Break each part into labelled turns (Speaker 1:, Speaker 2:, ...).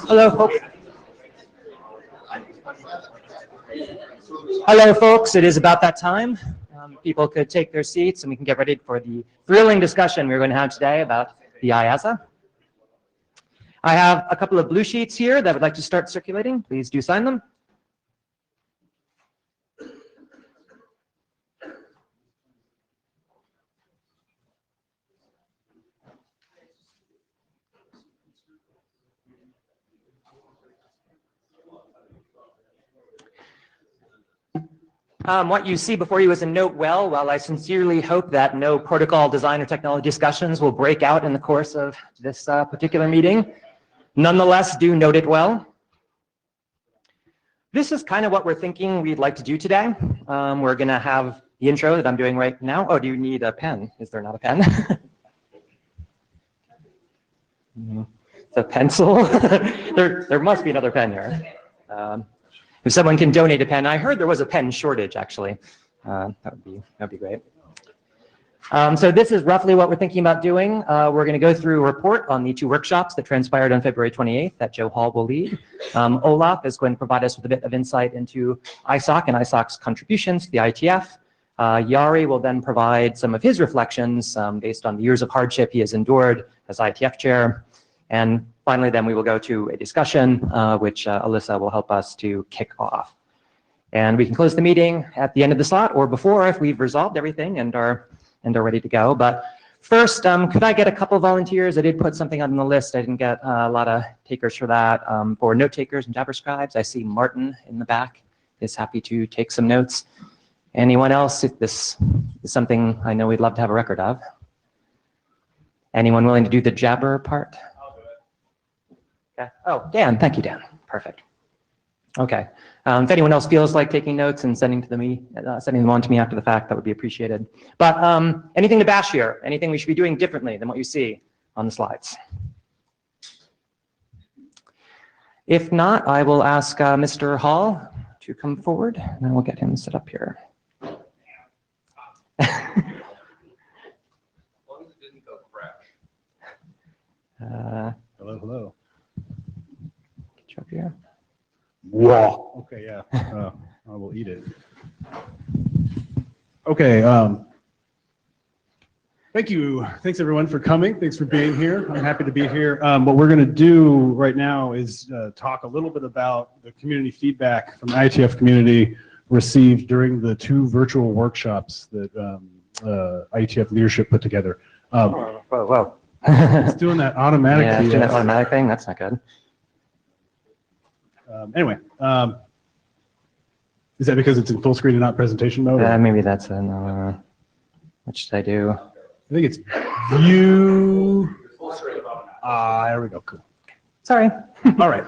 Speaker 1: Hello, folks. Hello, folks. It is about that time. People could take their seats and we can get ready for the thrilling discussion we're going to have today about the IASA. I have a couple of blue sheets here that I would like to start circulating. Please do sign them. What you see before you is a note well. While I sincerely hope that no protocol design or technology discussions will break out in the course of this particular meeting, nonetheless, do note it well. This is kind of what we're thinking we'd like to do today. We're going to have the intro that I'm doing right now. Oh, do you need a pen? Is there not a pen? It's a pencil. there must be another pen here. If someone can donate a pen, I heard there was a pen shortage actually. That'd be great. So this is roughly what we're thinking about doing. We're going to go through a report on the 2 workshops that transpired on February 28th that Joe Hall will lead. Olaf is going to provide us with a bit of insight into ISOC and ISOC's contributions to the IETF. Yari will then provide some of his reflections based on the years of hardship he has endured as IETF chair. And finally, then we will go to a discussion, which Alyssa will help us to kick off. And we can close the meeting at the end of the slot or before if we've resolved everything and are ready to go. But first, could I get a couple volunteers? I did put something on the list. I didn't get a lot of takers for that. For note takers and Jabber scribes, I see Martin in the back is happy to take some notes. Anyone else? If this is something I know we'd love to have a record of. Anyone willing to do the Jabber part? Okay. Oh, Dan. Thank you, Dan. Perfect. Okay. If anyone else feels like taking notes and sending them on to me after the fact, that would be appreciated. But anything to bash here? Anything we should be doing differently than what you see on the slides? If not, I will ask Mr. Hall to come forward, and then we'll get him set up here.
Speaker 2: Hello.
Speaker 1: Get you up here.
Speaker 2: Wow. Okay, yeah. I will eat it. Okay. Thank you. Thanks, everyone, for coming. Thanks for being here. I'm happy to be here. What we're going to do right now is talk a little bit about the community feedback from the IETF community received during the 2 virtual workshops that IETF leadership put together.
Speaker 1: Whoa.
Speaker 2: It's doing that automatic.
Speaker 1: Yeah, it's doing that automatic thing. That's not good.
Speaker 2: Anyway, is that because it's in full screen and not presentation mode?
Speaker 1: Maybe that's an, what should I do?
Speaker 2: I think it's view. There we go. Cool.
Speaker 1: Sorry.
Speaker 2: All right.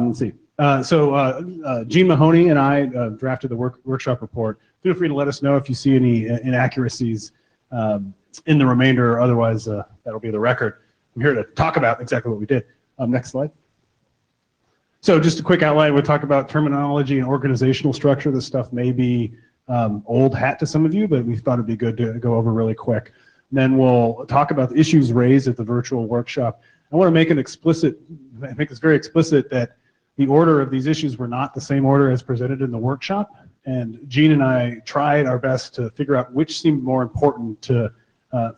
Speaker 2: Let's see. So Gene Mahoney and I drafted the workshop report. Feel free to let us know if you see any inaccuracies in the remainder. Otherwise, that'll be the record. I'm here to talk about exactly what we did. Next slide. So just a quick outline. We'll talk about terminology and organizational structure. This stuff may be old hat to some of you, but we thought it'd be good to go over really quick. And then we'll talk about the issues raised at the virtual workshop. I want to make this very explicit that the order of these issues were not the same order as presented in the workshop. And Jean and I tried our best to figure out which seemed more important to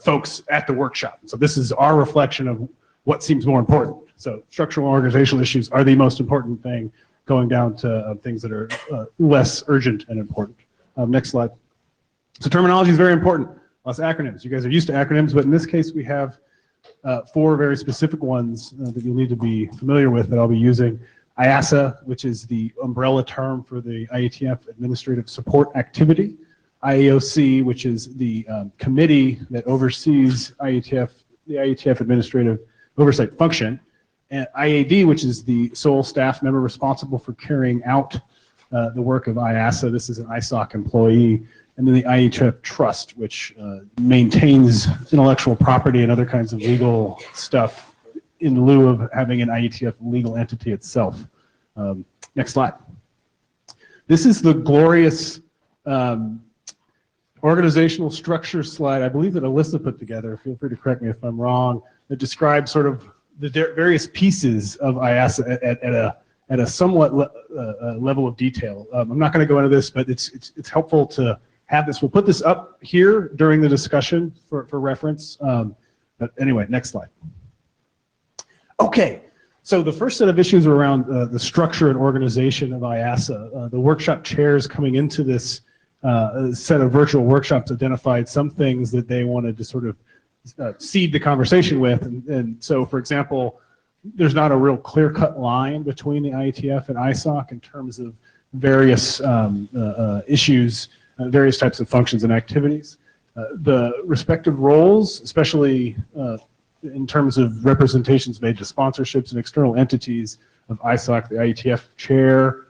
Speaker 2: folks at the workshop. So this is our reflection of what seems more important. So structural and organizational issues are the most important thing, going down to things that are less urgent and important. Next slide. So terminology is very important. Lots of acronyms. You guys are used to acronyms, but in this case we have 4 very specific ones that you'll need to be familiar with that I'll be using. IASA, which is the umbrella term for the IETF Administrative Support Activity. IAOC, which is the committee that oversees the IETF Administrative Oversight Function. And IAD, which is the sole staff member responsible for carrying out the work of IASA. This is an ISOC employee. And then the IETF Trust, which maintains intellectual property and other kinds of legal stuff in lieu of having an IETF legal entity itself. Next slide. This is the glorious organizational structure slide, I believe that Alyssa put together. Feel free to correct me if I'm wrong. That describes sort of the various pieces of IASA at a somewhat level of detail. I'm not going to go into this, but it's helpful to have this. We'll put this up here during the discussion for reference. But anyway, next slide. Okay, so the first set of issues are around the structure and organization of IASA. The workshop chairs coming into this set of virtual workshops identified some things that they wanted to sort of seed the conversation with. And so, for example, there's not a real clear-cut line between the IETF and ISOC in terms of various issues, various types of functions and activities. The respective roles, especially in terms of representations made to sponsorships and external entities of ISOC, the IETF chair,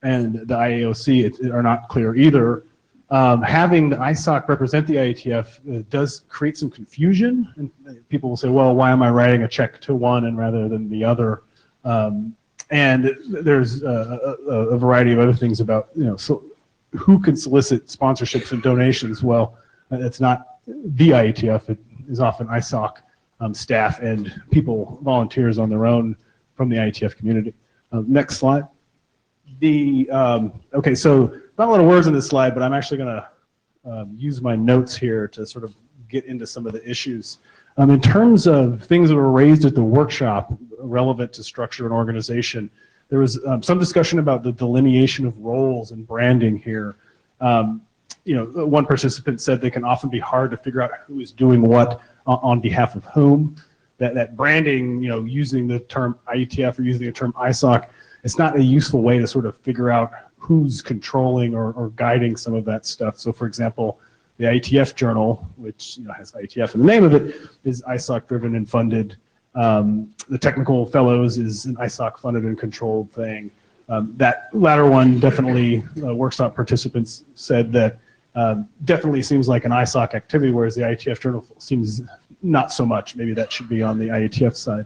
Speaker 2: and the IAOC are not clear either. Having the ISOC represent the IETF does create some confusion, and people will say, well, why am I writing a check to one and rather than the other? And there's a variety of other things about, so who can solicit sponsorships and donations? Well, it's not the IETF, it is often ISOC staff and people, volunteers on their own from the IETF community. Next slide. Okay, so not a lot of words on this slide, but I'm actually going to use my notes here to sort of get into some of the issues. In terms of things that were raised at the workshop relevant to structure and organization, there was some discussion about the delineation of roles and branding here. One participant said they can often be hard to figure out who is doing what on behalf of whom. That branding, using the term IETF or using the term ISOC, it's not a useful way to sort of figure out who's controlling or guiding some of that stuff. So, for example, the IETF journal, which has IETF in the name of it, is ISOC driven and funded. The technical fellows is an ISOC funded and controlled thing. That latter one definitely, workshop participants said that definitely seems like an ISOC activity, whereas the IETF journal seems not so much. Maybe that should be on the IETF side.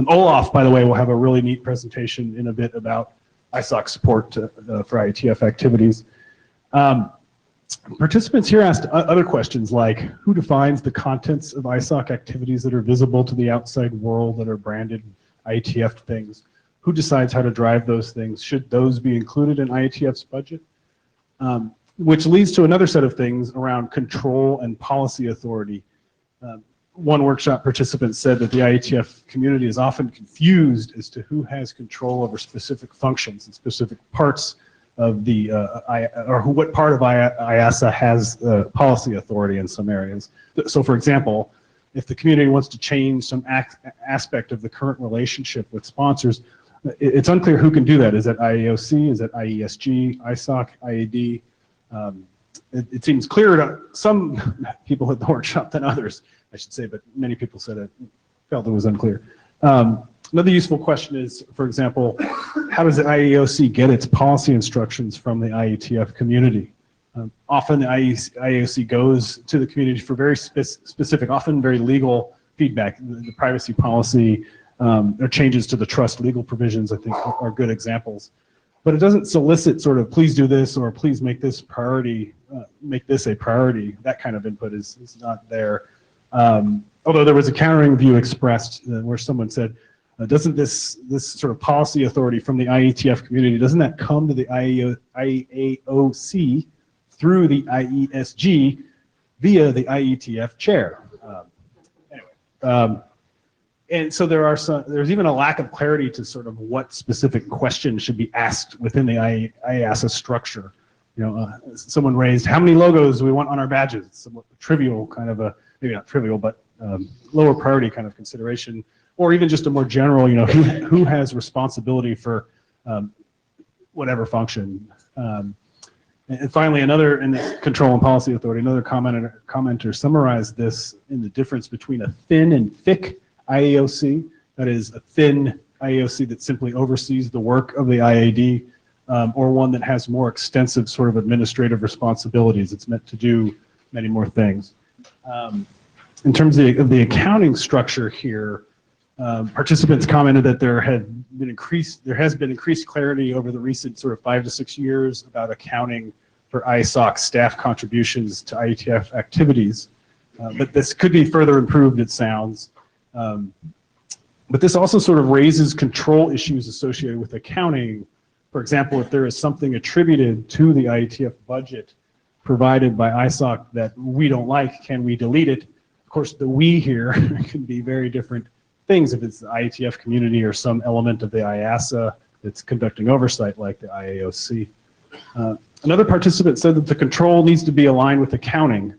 Speaker 2: Olaf, by the way, will have a really neat presentation in a bit about ISOC support for IETF activities. Participants here asked other questions like, who defines the contents of ISOC activities that are visible to the outside world that are branded IETF things? Who decides how to drive those things? Should those be included in IETF's budget? Which leads to another set of things around control and policy authority. One workshop participant said that the IETF community is often confused as to who has control over specific functions and specific parts of the, what part of IASA has policy authority in some areas. So for example, if the community wants to change some aspect of the current relationship with sponsors, it's unclear who can do that. Is that IAOC? Is that IESG, ISOC, IAD? It seems clearer to some people at the workshop than others, I should say, but many people said it felt it was unclear. Another useful question is, for example, how does the IAOC get its policy instructions from the IETF community? Often the IAOC goes to the community for very specific, often very legal feedback. The privacy policy or changes to the trust legal provisions, I think, are good examples. but it doesn't solicit sort of please do this or please make this priority, make this a priority. That kind of input is not there. Although there was a countering view expressed where someone said, doesn't this sort of policy authority from the IETF community, doesn't that come to the IAOC through the IESG via the IETF chair? And so there's even a lack of clarity to sort of what specific questions should be asked within the IASA structure. Someone raised, how many logos do we want on our badges? Somewhat trivial kind of maybe not trivial, but lower priority kind of consideration, or even just a more general, who has responsibility for whatever function. And finally, another in the Control and Policy Authority, another commenter summarized this in the difference between a thin and thick IAOC, that is a thin IAOC that simply oversees the work of the IAD, or one that has more extensive sort of administrative responsibilities. It's meant to do many more things. In terms of the accounting structure here, participants commented that there has been increased clarity over the recent sort of 5 to 6 years about accounting for ISOC staff contributions to IETF activities. But this could be further improved, it sounds. But this also sort of raises control issues associated with accounting. For example, if there is something attributed to the IETF budget provided by ISOC that we don't like, can we delete it? Of course, the we here can be very different things if it's the IETF community or some element of the IASA that's conducting oversight like the IAOC. Another participant said that the control needs to be aligned with accounting,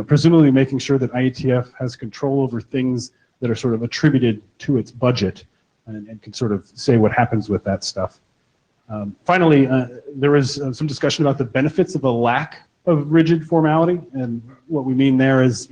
Speaker 2: presumably making sure that IETF has control over things that are sort of attributed to its budget and can sort of say what happens with that stuff. Finally, there was some discussion about the benefits of a lack of rigid formality, and what we mean there is,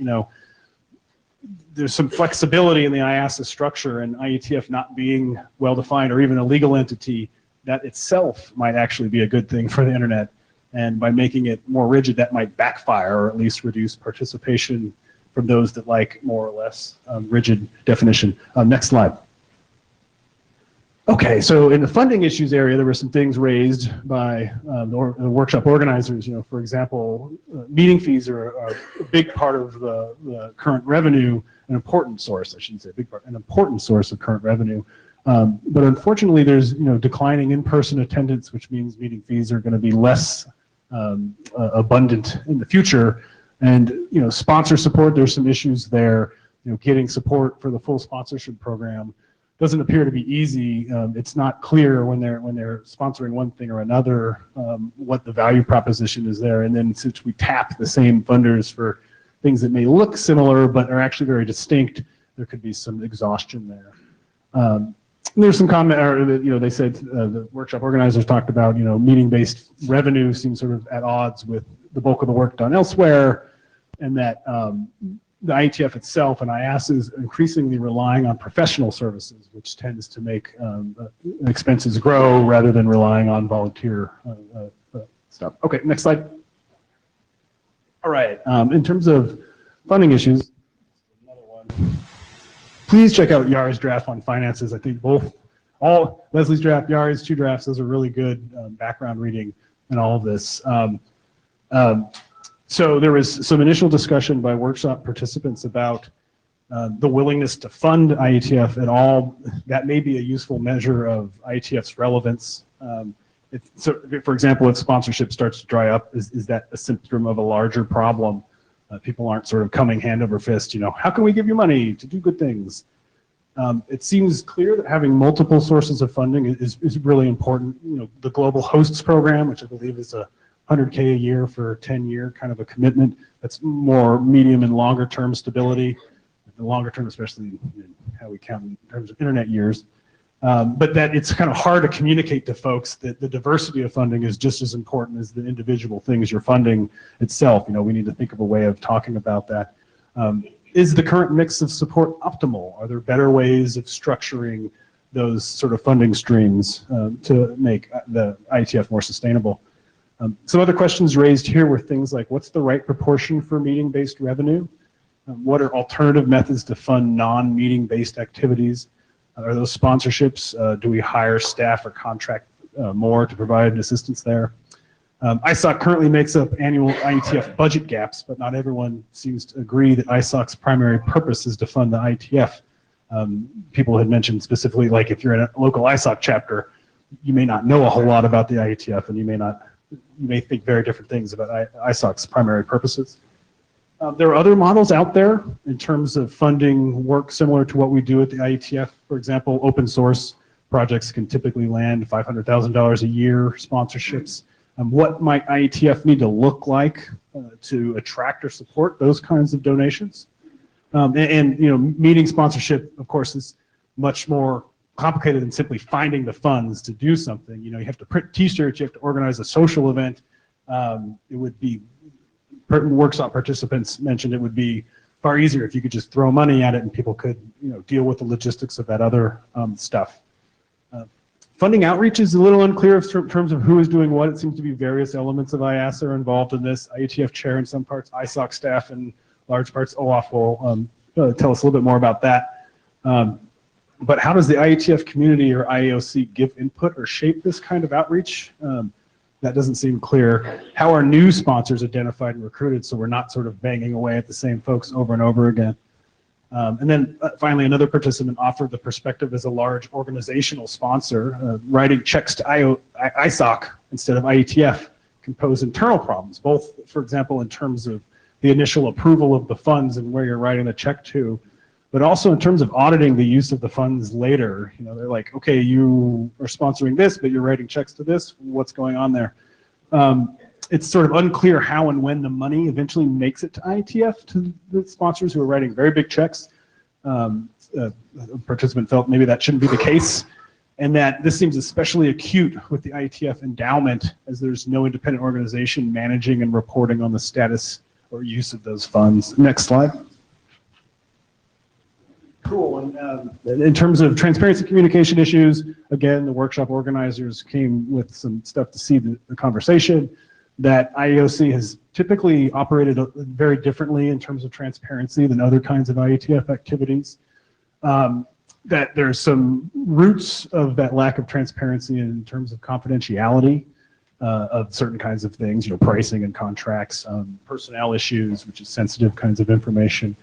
Speaker 2: there's some flexibility in the IASA structure, and IETF not being well-defined or even a legal entity, that itself might actually be a good thing for the internet. And by making it more rigid, that might backfire or at least reduce participation from those that like more or less rigid definition. Next slide. Okay, so in the funding issues area, there were some things raised by the workshop organizers. For example, meeting fees are a big part of the current revenue, an important source, I shouldn't say a big part, an important source of current revenue. But unfortunately, there's declining in-person attendance, which means meeting fees are going to be less abundant in the future. And sponsor support, there's some issues there. Getting support for the full sponsorship program doesn't appear to be easy. It's not clear when they're sponsoring one thing or another what the value proposition is there. And then since we tap the same funders for things that may look similar but are actually very distinct, there could be some exhaustion there. There's some comment, or they said the workshop organizers talked about meeting-based revenue seems sort of at odds with the bulk of the work done elsewhere, and that the IETF itself and IASA is increasingly relying on professional services, which tends to make expenses grow rather than relying on volunteer stuff. Okay, next slide. All right, in terms of funding issues, another one. Please check out Yari's draft on finances. I think all Leslie's draft, Yari's 2 drafts, those are really good background reading in all of this. So there was some initial discussion by workshop participants about the willingness to fund IETF at all. That may be a useful measure of IETF's relevance. So, for example, if sponsorship starts to dry up, is that a symptom of a larger problem? People aren't sort of coming hand over fist, how can we give you money to do good things? It seems clear that having multiple sources of funding is really important. The Global Hosts Program, which I believe is a $100K a year for 10-year kind of a commitment. That's more medium and longer term stability. The longer term, especially in how we count in terms of internet years. But that it's kind of hard to communicate to folks that the diversity of funding is just as important as the individual things you're funding itself. We need to think of a way of talking about that. Is the current mix of support optimal? Are there better ways of structuring those sort of funding streams to make the IETF more sustainable? Some other questions raised here were things like, what's the right proportion for meeting-based revenue? What are alternative methods to fund non-meeting-based activities? Are those sponsorships? Do we hire staff or contract more to provide assistance there. ISOC currently makes up annual IETF budget gaps, but not everyone seems to agree that ISOC's primary purpose is to fund the IETF. People had mentioned specifically, like if you're in a local ISOC chapter, you may not know a whole lot about the IETF, and you may think very different things about ISOC's primary purposes. There are other models out there in terms of funding work similar to what we do at the IETF. For example, open source projects can typically land $500,000 a year sponsorships. What might IETF need to look like to attract or support those kinds of donations? Meeting sponsorship, of course, is much more complicated than simply finding the funds to do something. You have to print T-shirts, you have to organize a social event. It would be, workshop participants mentioned it would be far easier if you could just throw money at it and people could deal with the logistics of that other stuff. Funding outreach is a little unclear in terms of who is doing what. It seems to be various elements of IASA are involved in this. IETF chair in some parts, ISOC staff in large parts. OAuth will tell us a little bit more about that. But how does the IETF community or IAOC give input or shape this kind of outreach? That doesn't seem clear. How are new sponsors identified and recruited so we're not sort of banging away at the same folks over and over again? And then finally, another participant offered the perspective as a large organizational sponsor. Writing checks to ISOC instead of IETF can pose internal problems, both, for example, in terms of the initial approval of the funds and where you're writing the check to, but also in terms of auditing the use of the funds later. They're like, okay, you are sponsoring this, but you're writing checks to this. What's going on there? It's sort of unclear how and when the money eventually makes it to IETF, to the sponsors who are writing very big checks. A participant felt maybe that shouldn't be the case, and that this seems especially acute with the IETF endowment, as there's no independent organization managing and reporting on the status or use of those funds. Next slide. Cool. And in terms of transparency communication issues, again, the workshop organizers came with some stuff to see the conversation. That IAOC has typically operated very differently in terms of transparency than other kinds of IETF activities. That there's some roots of that lack of transparency in terms of confidentiality of certain kinds of things, pricing and contracts, personnel issues, which is sensitive kinds of information.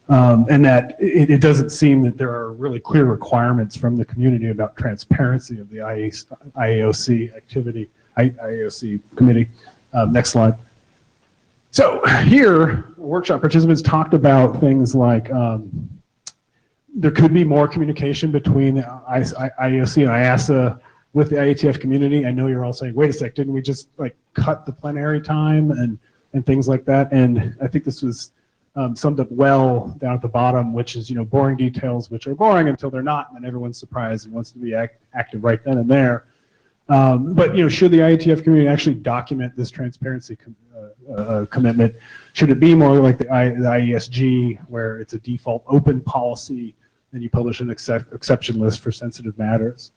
Speaker 2: And that it doesn't seem that there are really clear requirements from the community about transparency of the IAOC activity, IAOC committee. Next slide. So here, workshop participants talked about things like there could be more communication between the IAOC and IASA with the IETF community. I know you're all saying, wait a sec, didn't we just like cut the plenary time and things like that? And I think this was summed up well down at the bottom, which is, boring details, which are boring until they're not, and then everyone's surprised and wants to be active right then and there. But should the IETF community actually document this transparency commitment? Should it be more like the IESG, where it's a default open policy, and you publish an exception list for sensitive matters?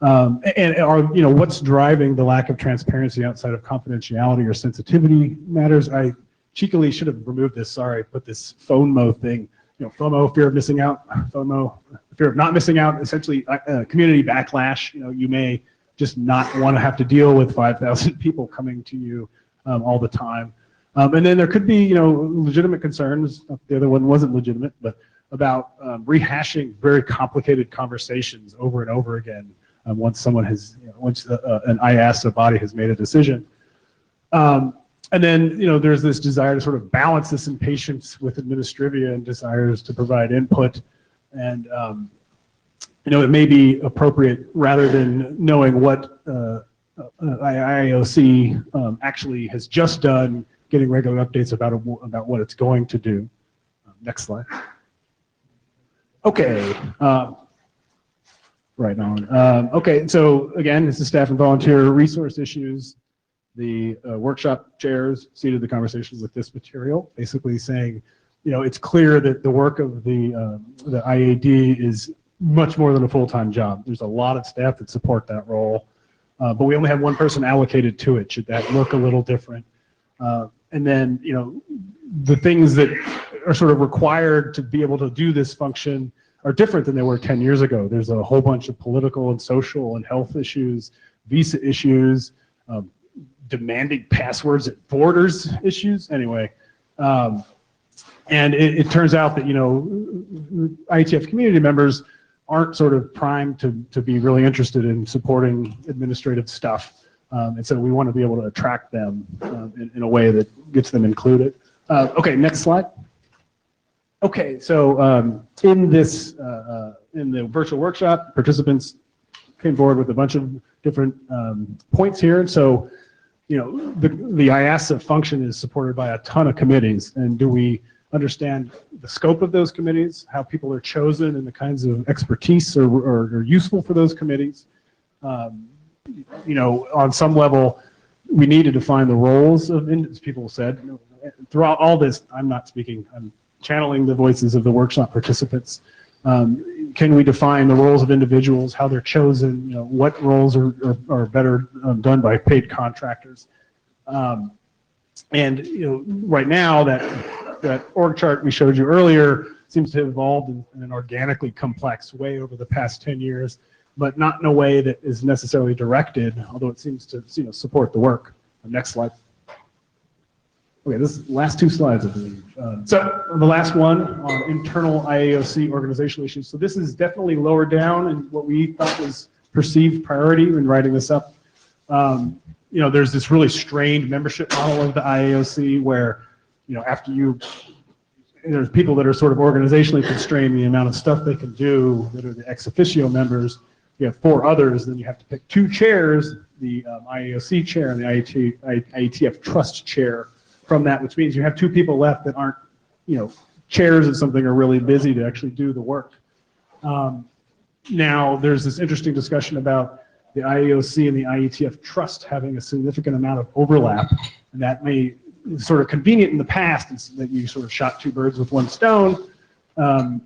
Speaker 2: And are what's driving the lack of transparency outside of confidentiality or sensitivity matters? I cheekily should have removed this. Sorry, put this FOMO thing. FOMO, fear of missing out. FOMO, fear of not missing out. Essentially, community backlash. You may just not want to have to deal with 5,000 people coming to you all the time. And then there could be, legitimate concerns. The other one wasn't legitimate, but about rehashing very complicated conversations over and over again once someone has, once an IASA body has made a decision. And then, there's this desire to sort of balance this impatience with administrivia and desires to provide input. And it may be appropriate, rather than knowing what IAOC actually has just done, getting regular updates about what it's going to do. Next slide. Okay. Right on. Okay, so again, this is staff and volunteer resource issues. The workshop chairs seeded the conversation with this material, basically saying, it's clear that the work of the IAD is much more than a full-time job. There's a lot of staff that support that role, but we only have one person allocated to it. Should that look a little different? And then, the things that are sort of required to be able to do this function are different than they were 10 years ago. There's a whole bunch of political and social and health issues visa issues, demanding passwords at borders issues. Anyway, and it turns out that, you know, IETF community members aren't sort of primed to be really interested in supporting administrative stuff. And so we want to be able to attract them in a way that gets them included. Okay, next slide. Okay, so in this, in the virtual workshop, participants came forward with a bunch of different points here. And so, you know, the IASA function is supported by a ton of committees. And do we understand the scope of those committees, how people are chosen, and the kinds of expertise are useful for those committees? You know, on some level, we need to define the roles of, as people said. Throughout all this, I'm not speaking, I'm channeling the voices of the workshop participants. Can we define the roles of individuals, how they're chosen, you know, what roles are better done by paid contractors? And, you know, right now that org chart we showed you earlier seems to have evolved in an organically complex way over the past 10 years, but not in a way that is necessarily directed, although it seems to, you know, support the work. Next slide. Okay, this is the last two slides, I believe. So the last one on internal IAOC organizational issues. So this is definitely lower down in what we thought was perceived priority when writing this up. You know, there's this really strained membership model of the IAOC where, you know, after there's people that are sort of organizationally constrained the amount of stuff they can do that are the ex officio members. You have 4 others, then you have to pick 2 chairs, the IAOC chair and the IETF trust chair from that, which means you have 2 people left that aren't, you know, chairs of something are really busy to actually do the work. Now, there's this interesting discussion about the IAOC and the IETF trust having a significant amount of overlap, and that may sort of convenient in the past that you sort of shot 2 birds with 1 stone. I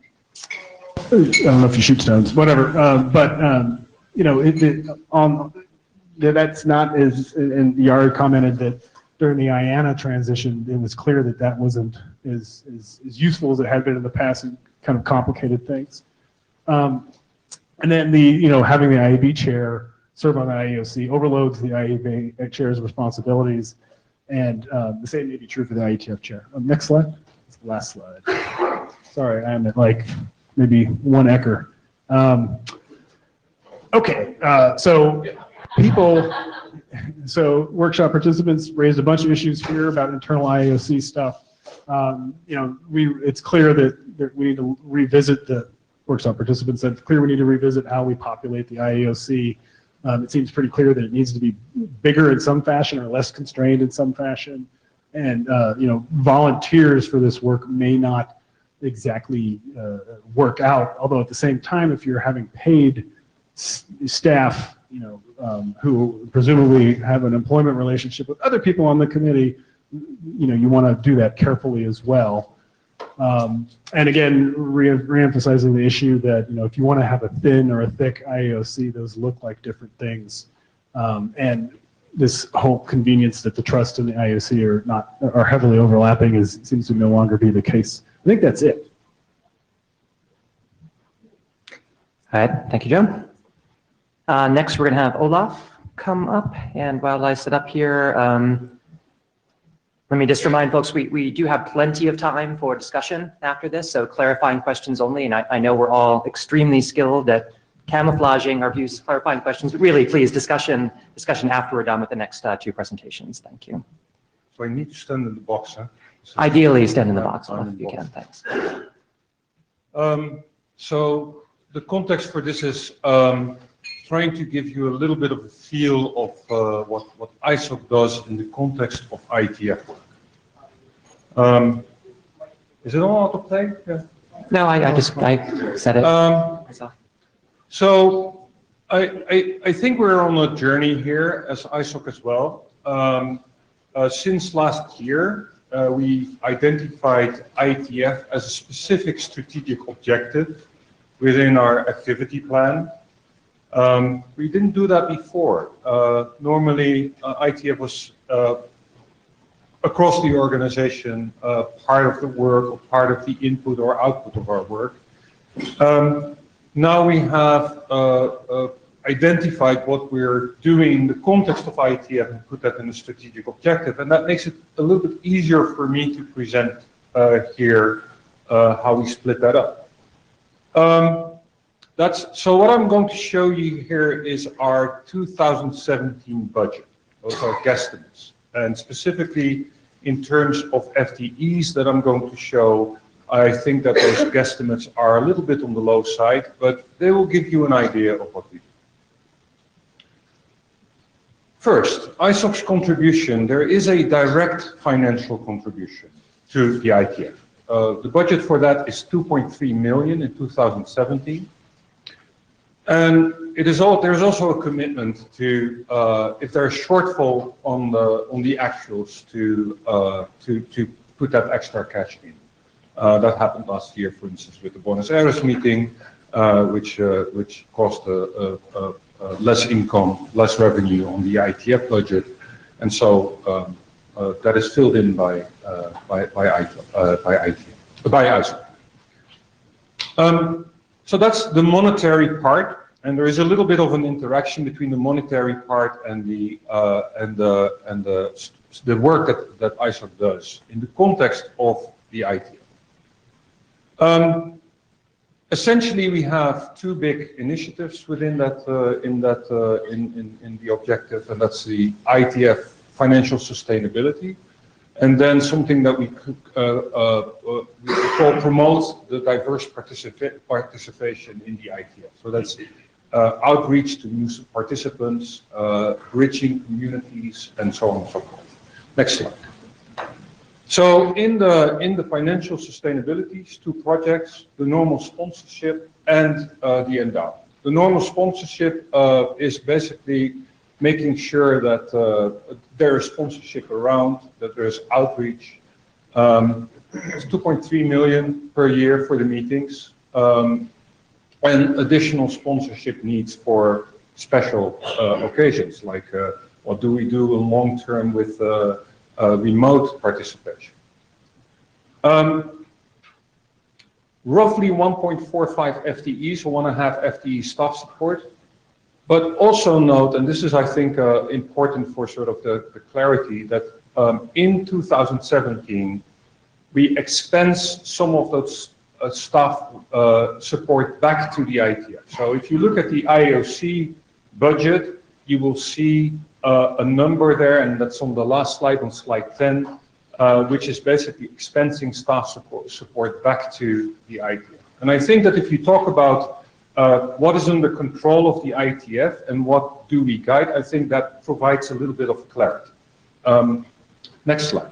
Speaker 2: don't know if you shoot stones, whatever. You know, that's not as, and Yari commented that during the IANA transition, it was clear that that wasn't as useful as it had been in the past and kind of complicated things. And then you know, having the IAB chair serve on the IAOC overloads the IAB chair's responsibilities, and the same may be true for the IETF chair. Next slide. That's the last slide. Sorry, I'm at like maybe 1 acre. Okay, so workshop participants raised a bunch of issues here about internal IAOC stuff. You know, it's clear that we need to revisit the workshop participants said it's clear we need to revisit how we populate the IAOC. It seems pretty clear that it needs to be bigger in some fashion or less constrained in some fashion. And, you know, volunteers for this work may not exactly work out, although at the same time, if you're having paid staff, you know, who presumably have an employment relationship with other people on the committee, you know, you want to do that carefully as well. And again, re-emphasizing the issue that, you know, if you want to have a thin or a thick IAOC, those look like different things. And this whole convenience that the trust and the IAOC are heavily overlapping seems to no longer be the case. I think that's it.
Speaker 1: All right, thank you, Joe. Next, we're going to have Olaf come up, and while I sit up here, let me just remind folks, we do have plenty of time for discussion after this, so clarifying questions only, and I know we're all extremely skilled at camouflaging our views, clarifying questions, but really, please, discussion after we're done with the next 2 presentations. Thank you.
Speaker 3: So I need to stand in the box, huh?
Speaker 1: Ideally, stand in the box, Olaf, if you can, thanks.
Speaker 3: So the context for this is trying to give you a little bit of a feel of what ISOC does in the context of IETF. Is it all autoplay? Yeah.
Speaker 1: No, I said it myself.
Speaker 3: So I think we're on a journey here as ISOC as well. Since last year, we identified IETF as a specific strategic objective within our activity plan. We didn't do that before. Normally, IETF was across the organization part of the work or part of the input or output of our work. Now we have identified what we're doing in the context of IETF and put that in a strategic objective. And that makes it a little bit easier for me to present here how we split that up. So what I'm going to show you here is our 2017 budget. Those are guesstimates. And specifically in terms of FTEs that I'm going to show, I think that those guesstimates are a little bit on the low side, but they will give you an idea of what we do. First, ISOC's contribution. There is a direct financial contribution to the IETF. The budget for that is 2.3 million in 2017. And there's also a commitment to, if there's a shortfall on the actuals, to put that extra cash in. That happened last year, for instance, with the Buenos Aires meeting, which caused less income, less revenue on the IETF budget, and so that is filled in by ISOC. So that's the monetary part, and there is a little bit of an interaction between the monetary part and the work that ISOC does in the context of the IETF. Essentially, we have two big initiatives within that in the objective, and that's the IETF financial sustainability, and then something that we call promote the diverse participation in the IETF. So that's outreach to new participants, bridging communities, and so on and so forth. Next slide. So in the financial sustainability, two projects, the normal sponsorship and the endowment. The normal sponsorship is basically making sure that there is sponsorship around, that there is outreach. It's 2.3 million per year for the meetings, and additional sponsorship needs for special occasions, like what do we do in long term with remote participation. Roughly 1.45 FTEs, so 1.5 FTE staff support. But also note, and this is, I think, important for sort of the clarity, that in 2017, we expense some of those staff support back to the IETF. So if you look at the IOC budget, you will see a number there, and that's on the last slide, on slide 10, which is basically expensing staff support back to the IETF. And I think that if you talk about what is under control of the IETF and what do we guide, I think that provides a little bit of clarity. Next slide.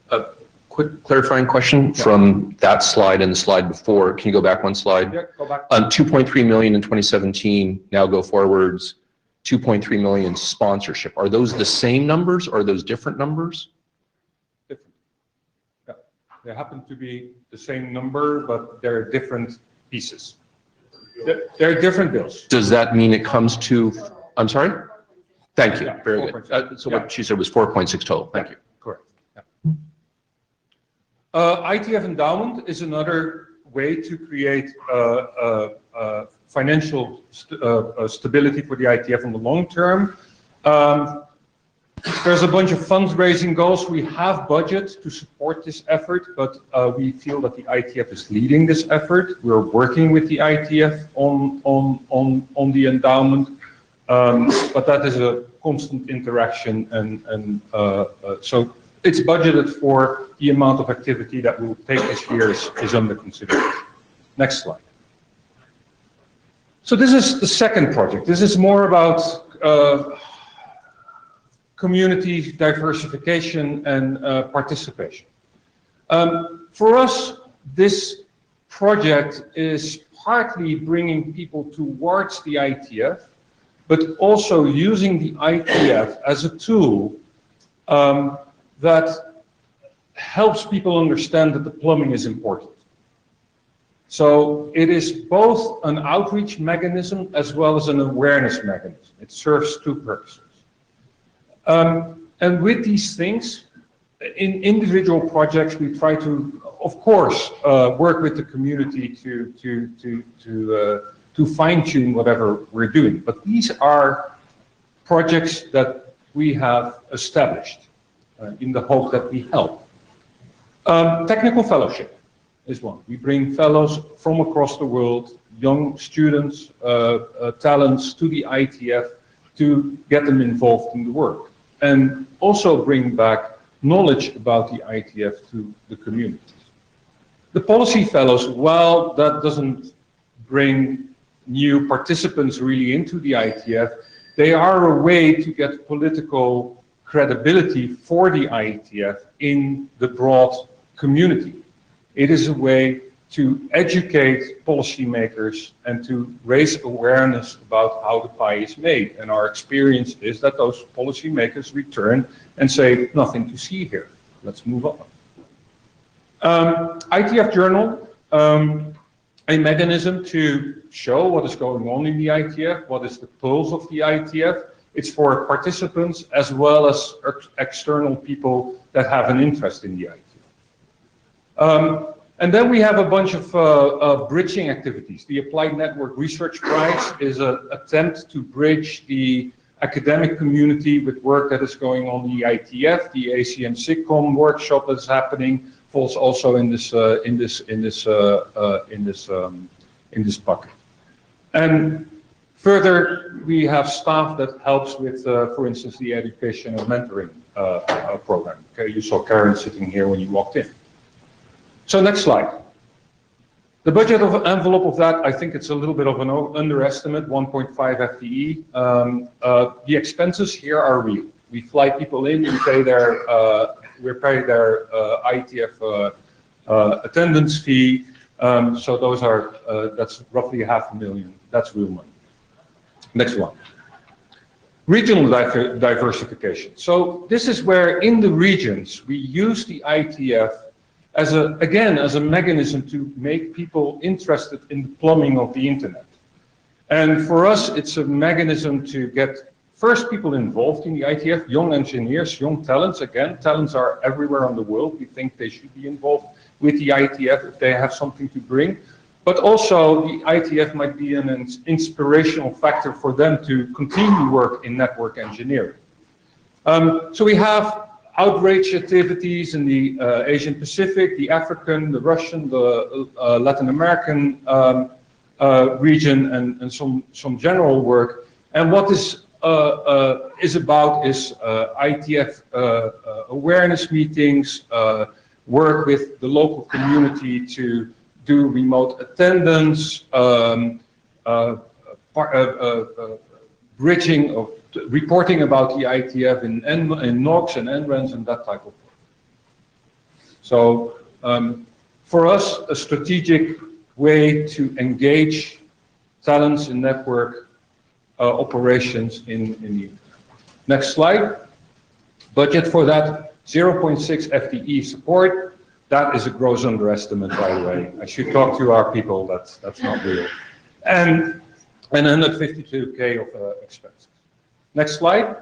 Speaker 4: A quick clarifying question from that slide and the slide before. Can you go back one slide?
Speaker 3: Yeah, go back.
Speaker 4: 2.3 million in 2017, now go forwards, 2.3 million sponsorship. Are those the same numbers or are those different numbers?
Speaker 3: Different. Yeah. They happen to be the same number, but they're different pieces. They're different bills.
Speaker 4: Does that mean it comes to, I'm sorry? Thank you,
Speaker 3: Yeah,
Speaker 4: very good. So what she said was 4.6 total, thank you.
Speaker 3: Correct. Yeah. IETF endowment is another way to create financial stability for the IETF in the long term. There's a bunch of fundraising goals. We have budget to support this effort, but we feel that the IETF is leading this effort. We're working with the IETF on the endowment, but that is a constant interaction, and so it's budgeted for the amount of activity that will take this year is under consideration. Next slide. So this is the second project. This is more about community diversification and participation. For us, this project is partly bringing people towards the IETF, but also using the IETF as a tool that helps people understand that the plumbing is important. So it is both an outreach mechanism as well as an awareness mechanism. It serves two purposes. And with these things, in individual projects, we try to, of course, work with the community to to fine-tune whatever we're doing. But these are projects that we have established in the hope that we help. Technical fellowship is one. We bring fellows from across the world, young students, talents to the IETF to get them involved in the work, and also bring back knowledge about the IETF to the community. The policy fellows, while that doesn't bring new participants really into the IETF, they are a way to get political credibility for the IETF in the broad community. It is a way to educate policymakers and to raise awareness about how the pie is made. And our experience is that those policymakers return and say, nothing to see here, let's move on. IETF Journal, a mechanism to show what is going on in the IETF, what is the pulse of the IETF. It's for participants as well as external people that have an interest in the IETF. And then we have a bunch of bridging activities. The Applied Network Research Prize is an attempt to bridge the academic community with work that is going on in the IETF. The ACM SIGCOM workshop that's happening falls also in this bucket. And further, we have staff that helps with, for instance, the education and mentoring program. Okay, you saw Karen sitting here when you walked in. So next slide. The budget envelope of that, I think it's a little bit of an underestimate, 1.5 FTE. The expenses here are real. We fly people in, we pay their IETF attendance fee. So those are, that's roughly $500,000. That's real money. Next one. Regional diversification. So this is where in the regions we use the IETF as a mechanism to make people interested in the plumbing of the internet. And for us, it's a mechanism to get first people involved in the IETF, young engineers, young talents. Again, talents are everywhere in the world. We think they should be involved with the IETF if they have something to bring. But also the IETF might be an inspirational factor for them to continue work in network engineering. So we have outreach activities in the Asian Pacific, the African, the Russian, the Latin American region, and some general work. And what this is about is IETF awareness meetings, work with the local community to do remote attendance, bridging of reporting about the IETF in NOCs and NRENs and that type of thing. So for us, a strategic way to engage talents in network operations in the internet. Next slide. Budget for that, 0.6 FTE support. That is a gross underestimate, by the way. I should talk to our people, that's not real. And 152K of expenses. Next slide.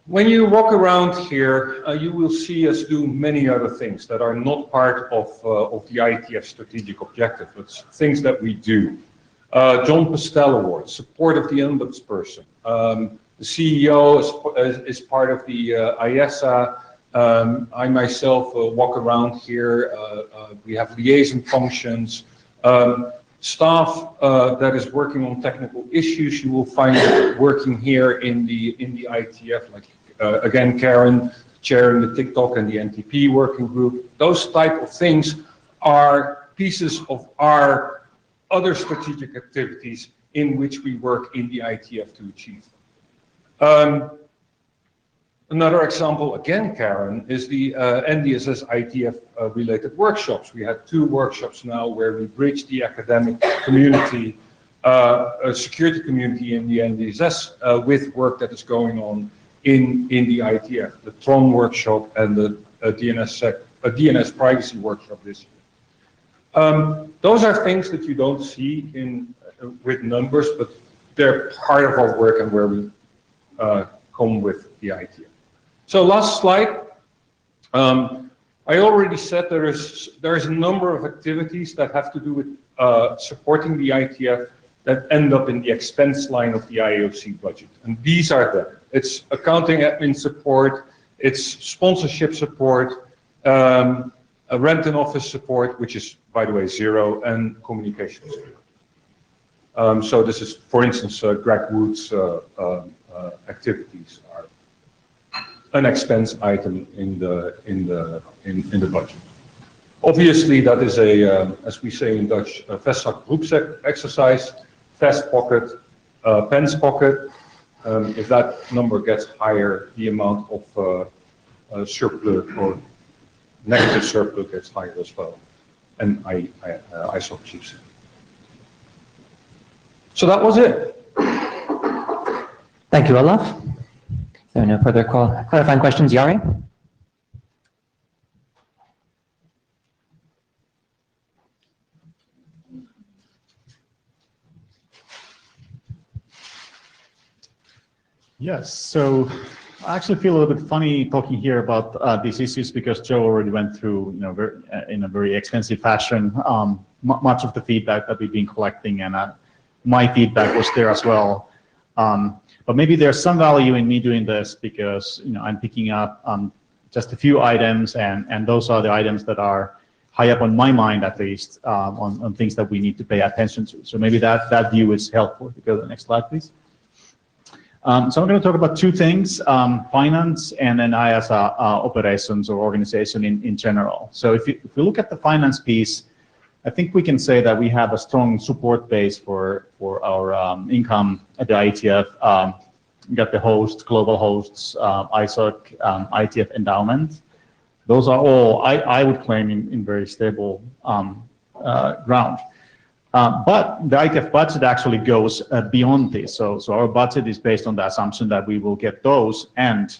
Speaker 3: When you walk around here, you will see us do many other things that are not part of the IETF strategic objective, but things that we do. John Pastel Award, support of the ombudsperson. The CEO is part of the IASA. I myself walk around here. We have liaison functions. Staff that is working on technical issues, you will find working here in the IETF, like again, Karen chairing the TikTok and the NTP working group. Those type of things are pieces of our other strategic activities in which we work in the IETF to achieve. Another example, again, Karen, is the NDSS IETF related workshops. We had 2 workshops now where we bridge the academic community, security community in the NDSS with work that is going on in the IETF, the TRON workshop and the DNS privacy workshop this year. Those are things that you don't see with numbers, but they're part of our work and where we come with the IETF. So last slide. I already said there is a number of activities that have to do with supporting the IETF that end up in the expense line of the IAOC budget. And these are them. It's accounting admin support, it's sponsorship support, a rent and office support, which is, by the way, zero, and communication support. So this is, for instance, Greg Wood's activities are an expense item in the budget. Obviously, that is a, as we say in Dutch, a vestzak exercise, vest pocket, pens pocket. If that number gets higher, the amount of surplus or negative surplus gets higher as well. And I saw chiefs. So that was it.
Speaker 1: Thank you, Olaf. So no further clarifying questions, Jari?
Speaker 5: Yes, so I actually feel a little bit funny talking here about these issues because Joe already went through, in a very extensive fashion, much of the feedback that we've been collecting, and my feedback was there as well. But maybe there's some value in me doing this because I'm picking up just a few items, and those are the items that are high up on my mind, at least, on things that we need to pay attention to. So maybe that view is helpful. If you go to the next slide, please. So I'm going to talk about two things, finance and then IASA operations or organization in general. So if we look at the finance piece, I think we can say that we have a strong support base for our income at the IETF. We got the hosts, global hosts, ISOC, IETF endowment. Those are all, I would claim, in very stable ground. But the IETF budget actually goes beyond this. So our budget is based on the assumption that we will get those and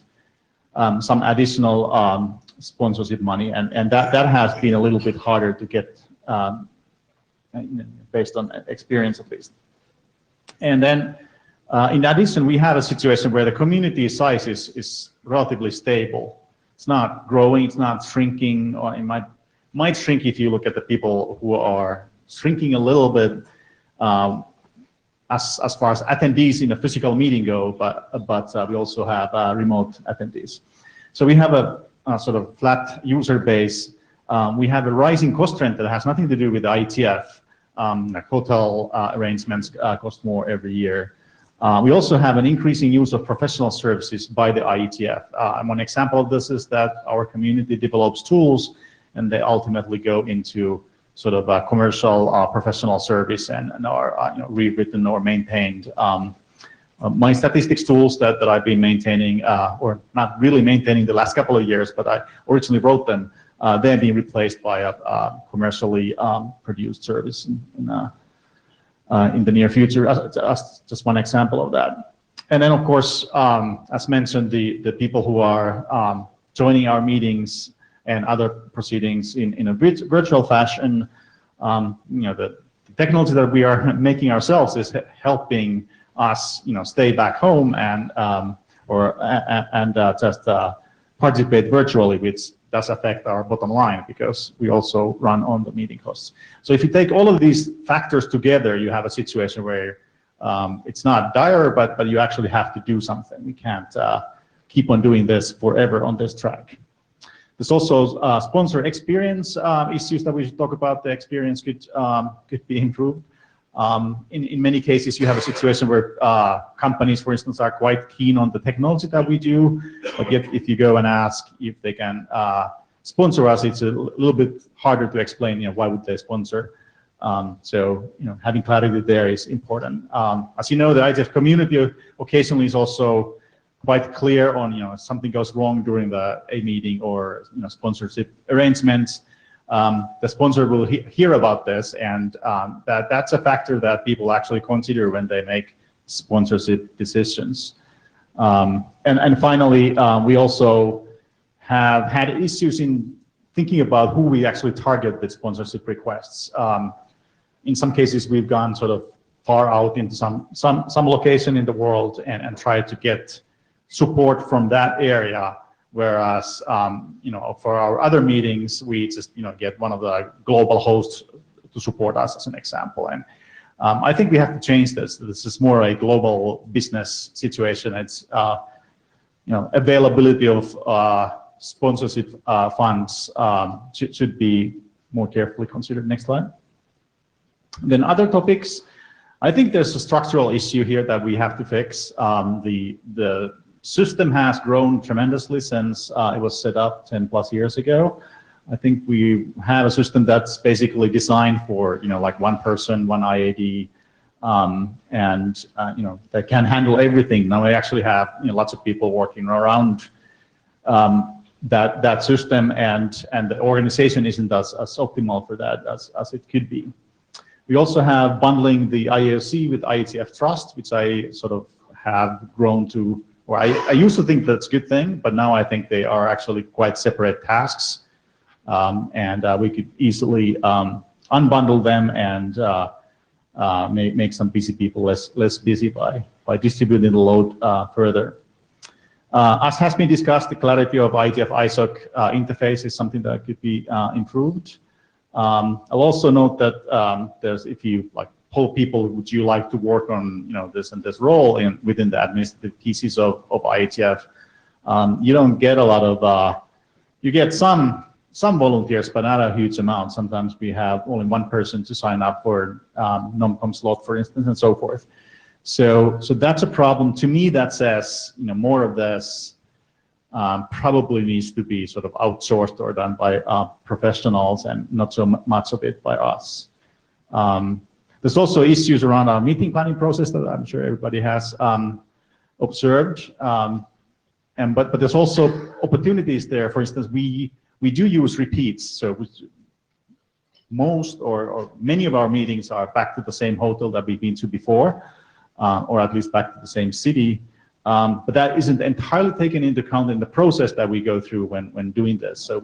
Speaker 5: some additional sponsorship money, and that has been a little bit harder to get based on experience at least. And then in addition, we have a situation where the community size is relatively stable. It's not growing, it's not shrinking, or it might shrink if you look at the people who are shrinking a little bit as far as attendees in a physical meeting go, but we also have remote attendees. So we have a sort of flat user base. We have a rising cost trend that has nothing to do with the IETF. Like hotel arrangements cost more every year. We also have an increasing use of professional services by the IETF. And one example of this is that our community develops tools and they ultimately go into sort of a commercial professional service and are rewritten or maintained. My statistics tools that I've been maintaining, or not really maintaining the last couple of years, but I originally wrote them, they're being replaced by a commercially produced service in the near future, as just one example of that. And then, of course, as mentioned, the people who are joining our meetings and other proceedings in a virtual fashion, the technology that we are making ourselves is helping us, stay back home and just participate virtually, which does affect our bottom line because we also run on the meeting costs. So if you take all of these factors together, you have a situation where it's not dire, but you actually have to do something. We can't keep on doing this forever on this track. There's also sponsor experience issues that we should talk about. The experience could be improved. In many cases, you have a situation where companies, for instance, are quite keen on the technology that we do. But if you go and ask if they can sponsor us, it's a little bit harder to explain. Why would they sponsor? So having clarity there is important. As you know, the IETF community occasionally is also quite clear on if something goes wrong during a meeting or sponsorship arrangements. The sponsor will hear about this, and that's a factor that people actually consider when they make sponsorship decisions. And finally, we also have had issues in thinking about who we actually target with sponsorship requests. In some cases, we've gone sort of far out into some location in the world and tried to get support from that area. Whereas, for our other meetings, we just, get one of the global hosts to support us as an example. And I think we have to change this. This is more a global business situation. It's availability of sponsorship funds should be more carefully considered. Next slide. Then other topics. I think there's a structural issue here that we have to fix. The system has grown tremendously since it was set up 10 plus years ago. I think we have a system that's basically designed for, like one person, one IAD, and that can handle everything. Now we actually have lots of people working around that system, and the organization isn't as optimal for that as it could be. We also have bundling the IAOC with IETF Trust, which I sort of have grown to, or I used to think that's a good thing, but now I think they are actually quite separate tasks. And we could easily unbundle them and make some busy people less busy by distributing the load further. As has been discussed, the clarity of IETF ISOC interface is something that could be improved. I'll also note that if you poll people, would you like to work on this and this role within the administrative pieces of IETF, you don't get a lot of you get some volunteers, but not a huge amount. Sometimes we have only one person to sign up for non-com slot, for instance, and so forth. So that's a problem. To me, that says more of this probably needs to be sort of outsourced or done by professionals, and not so much of it by us. There's also issues around our meeting planning process that I'm sure everybody has observed. But there's also opportunities there. For instance, we do use repeats. So most or many of our meetings are back to the same hotel that we've been to before, or at least back to the same city. But that isn't entirely taken into account in the process that we go through when doing this. So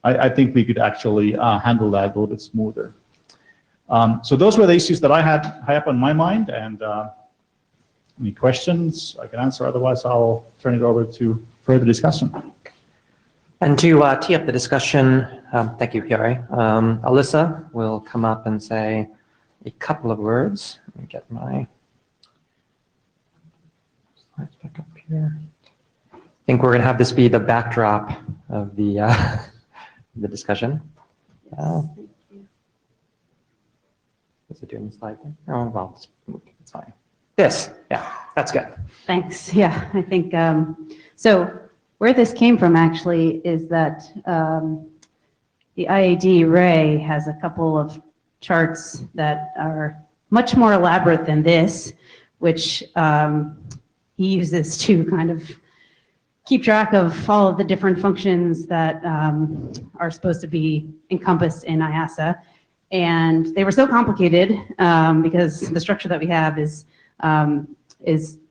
Speaker 5: I think we could actually handle that a little bit smoother. So those were the issues that I had high up on my mind, and any questions I can answer. Otherwise, I'll turn it over to further discussion.
Speaker 1: And to tee up the discussion, thank you, Jari. Alyssa will come up and say a couple of words. Let me get my slides back up here. I think we're going to have this be the backdrop of the discussion. Is it doing the slide thing? Oh, well, it's fine. This, yeah, that's good.
Speaker 6: Thanks. Yeah, I think so. Where this came from actually is that the IAD Ray has a couple of charts that are much more elaborate than this, which he uses to kind of keep track of all of the different functions that are supposed to be encompassed in IASA. And they were so complicated because the structure that we have is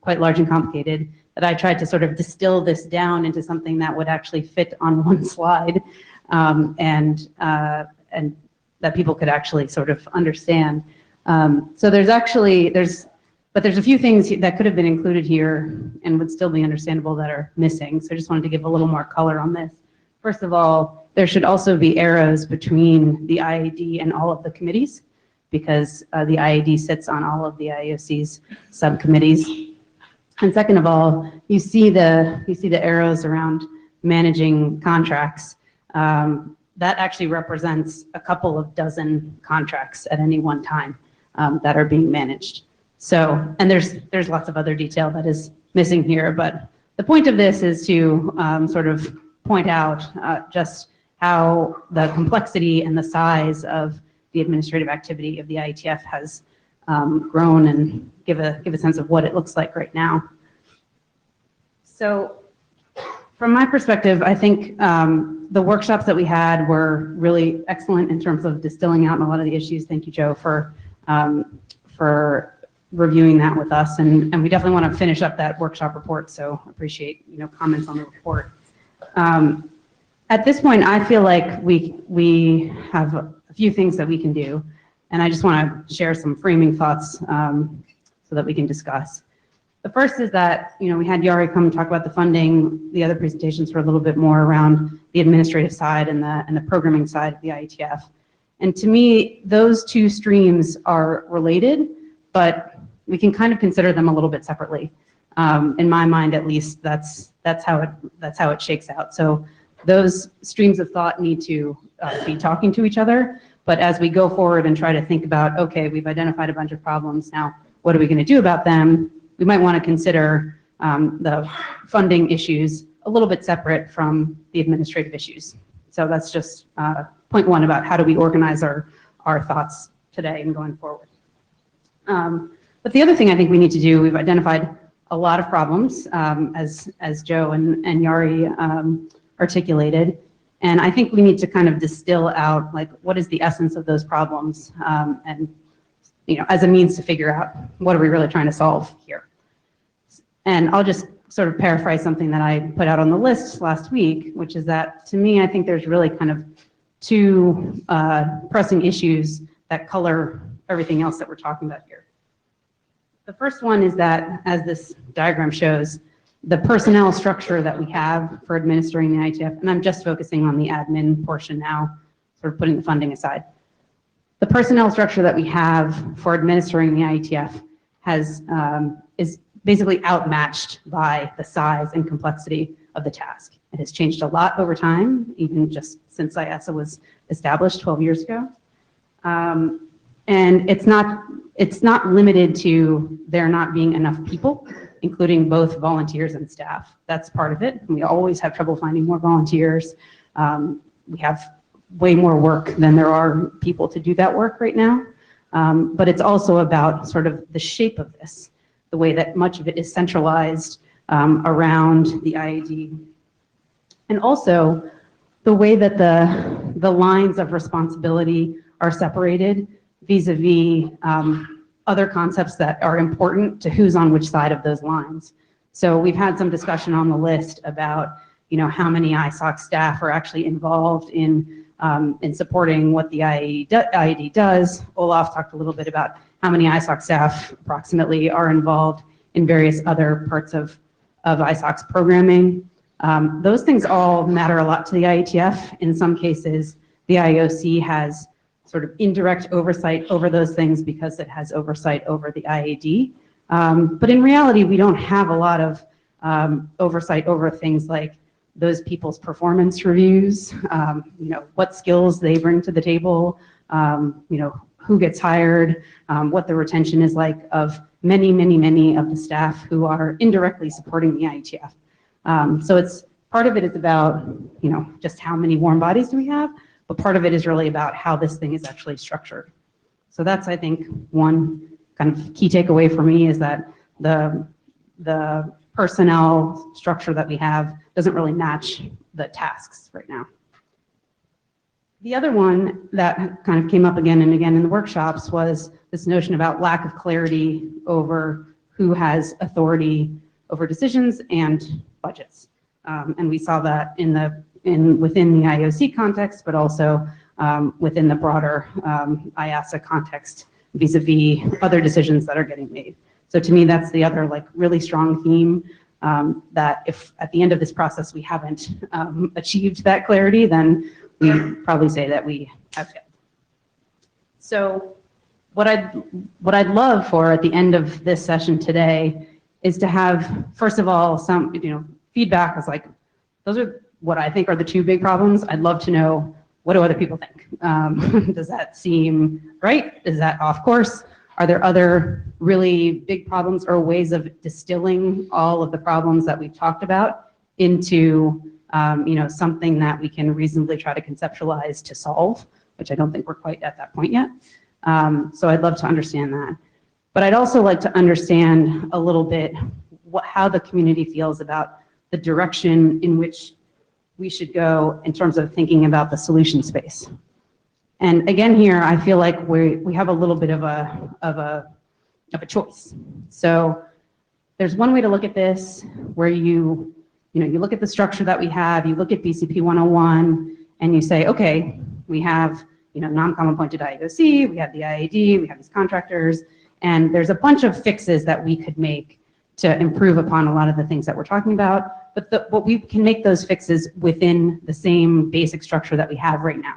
Speaker 6: quite large and complicated, that I tried to sort of distill this down into something that would actually fit on one slide, and that people could actually sort of understand. So there's a few things that could have been included here and would still be understandable that are missing. So I just wanted to give a little more color on this. First of all, there should also be arrows between the IAD and all of the committees, because the IAD sits on all of the IOC's subcommittees. And second of all, you see the arrows around managing contracts. That actually represents a couple of dozen contracts at any one time that are being managed. So, and there's lots of other detail that is missing here, but the point of this is to sort of point out just how the complexity and the size of the administrative activity of the IETF has grown, and give a sense of what it looks like right now. So from my perspective, I think the workshops that we had were really excellent in terms of distilling out a lot of the issues. Thank you, Joe, for reviewing that with us. And we definitely want to finish up that workshop report, so appreciate comments on the report. At this point, I feel like we have a few things that we can do, and I just want to share some framing thoughts so that we can discuss. The first is that we had Jari come talk about the funding. The other presentations were a little bit more around the administrative side and the programming side of the IETF. And to me, those two streams are related, but we can kind of consider them a little bit separately. In my mind, at least, that's how it shakes out. So those streams of thought need to be talking to each other. But as we go forward and try to think about, okay, we've identified a bunch of problems. Now, what are we going to do about them? We might want to consider the funding issues a little bit separate from the administrative issues. So that's just point one about how do we organize our thoughts today and going forward. But the other thing I think we need to do, we've identified a lot of problems, as Joe and Yari articulated, and I think we need to kind of distill out like what is the essence of those problems, and as a means to figure out what are we really trying to solve here. And I'll just sort of paraphrase something that I put out on the list last week, which is that to me, I think there's really kind of two pressing issues that color everything else that we're talking about here. The first one is that, as this diagram shows, the personnel structure that we have for administering the IETF, and I'm just focusing on the admin portion now, sort of putting the funding aside. The personnel structure that we have for administering the IETF is basically outmatched by the size and complexity of the task. It has changed a lot over time, even just since IASA was established 12 years ago. And it's not limited to there not being enough people, including both volunteers and staff. That's part of it. We always have trouble finding more volunteers. We have way more work than there are people to do that work right now. But it's also about sort of the shape of this, the way that much of it is centralized around the IAD. And also the way that the lines of responsibility are separated vis-a-vis other concepts that are important to who's on which side of those lines. So we've had some discussion on the list about, how many ISOC staff are actually involved in supporting what the IAD does. Olaf talked a little bit about how many ISOC staff approximately are involved in various other parts of ISOC's programming. Those things all matter a lot to the IETF. In some cases, the IOC has sort of indirect oversight over those things because it has oversight over the IAD. But in reality, we don't have a lot of oversight over things like those people's performance reviews, what skills they bring to the table, who gets hired, what the retention is like of many, many, many of the staff who are indirectly supporting the IETF. So it's part of it is about, just how many warm bodies do we have, but part of it is really about how this thing is actually structured. So that's, I think, one kind of key takeaway for me is that the personnel structure that we have doesn't really match the tasks right now. The other one that kind of came up again and again in the workshops was this notion about lack of clarity over who has authority over decisions and budgets. And we saw that within the IOC context, but also within the broader IASA context vis-a-vis other decisions that are getting made. So to me, that's the other really strong theme, that if at the end of this process we haven't achieved that clarity, then we probably say that we have failed. So what I'd love for at the end of this session today is to have, first of all, some feedback is like, those are what I think are the two big problems. I'd love to know, what do other people think? Does that seem right? Is that off course? Are there other really big problems or ways of distilling all of the problems that we've talked about into something that we can reasonably try to conceptualize to solve, which I don't think we're quite at that point yet. So I'd love to understand that. But I'd also like to understand a little bit how the community feels about the direction in which we should go in terms of thinking about the solution space. And again, here, I feel like we have a little bit of a choice. So there's one way to look at this where you look at the structure that we have, you look at BCP 101, and you say, okay, we have non-common appointed IOC, we have the IAD, we have these contractors, and there's a bunch of fixes that we could make to improve upon a lot of the things that we're talking about, but we can make those fixes within the same basic structure that we have right now.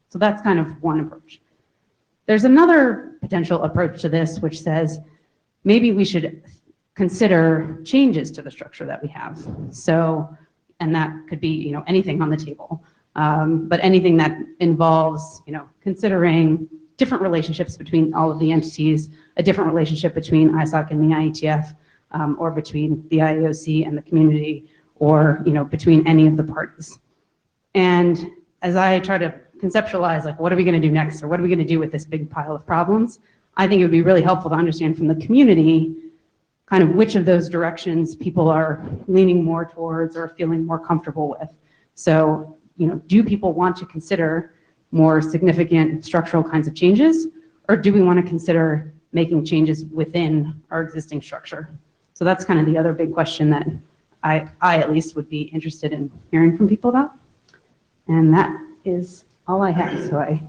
Speaker 6: So So that's kind of one approach. There's another potential approach to this, which says maybe we should consider changes to the structure that we have. So, and that could be, you know, anything on the table, but anything that involves, you know, considering different relationships between all of the entities, a different relationship between ISOC and the IETF, or between the IEOC and the community, or, you know, between any of the parties. And as I try to conceptualize, like, what are we going to do next, or what are we going to do with this big pile of problems, I think it would be really helpful to understand from the community kind of which of those directions people are leaning more towards or feeling more comfortable with. So, you know, do people want to consider more significant structural kinds of changes, or do we want to consider making changes within our existing structure? So that's kind of the other big question that I at least would be interested in hearing from people about. And that is all I have. So I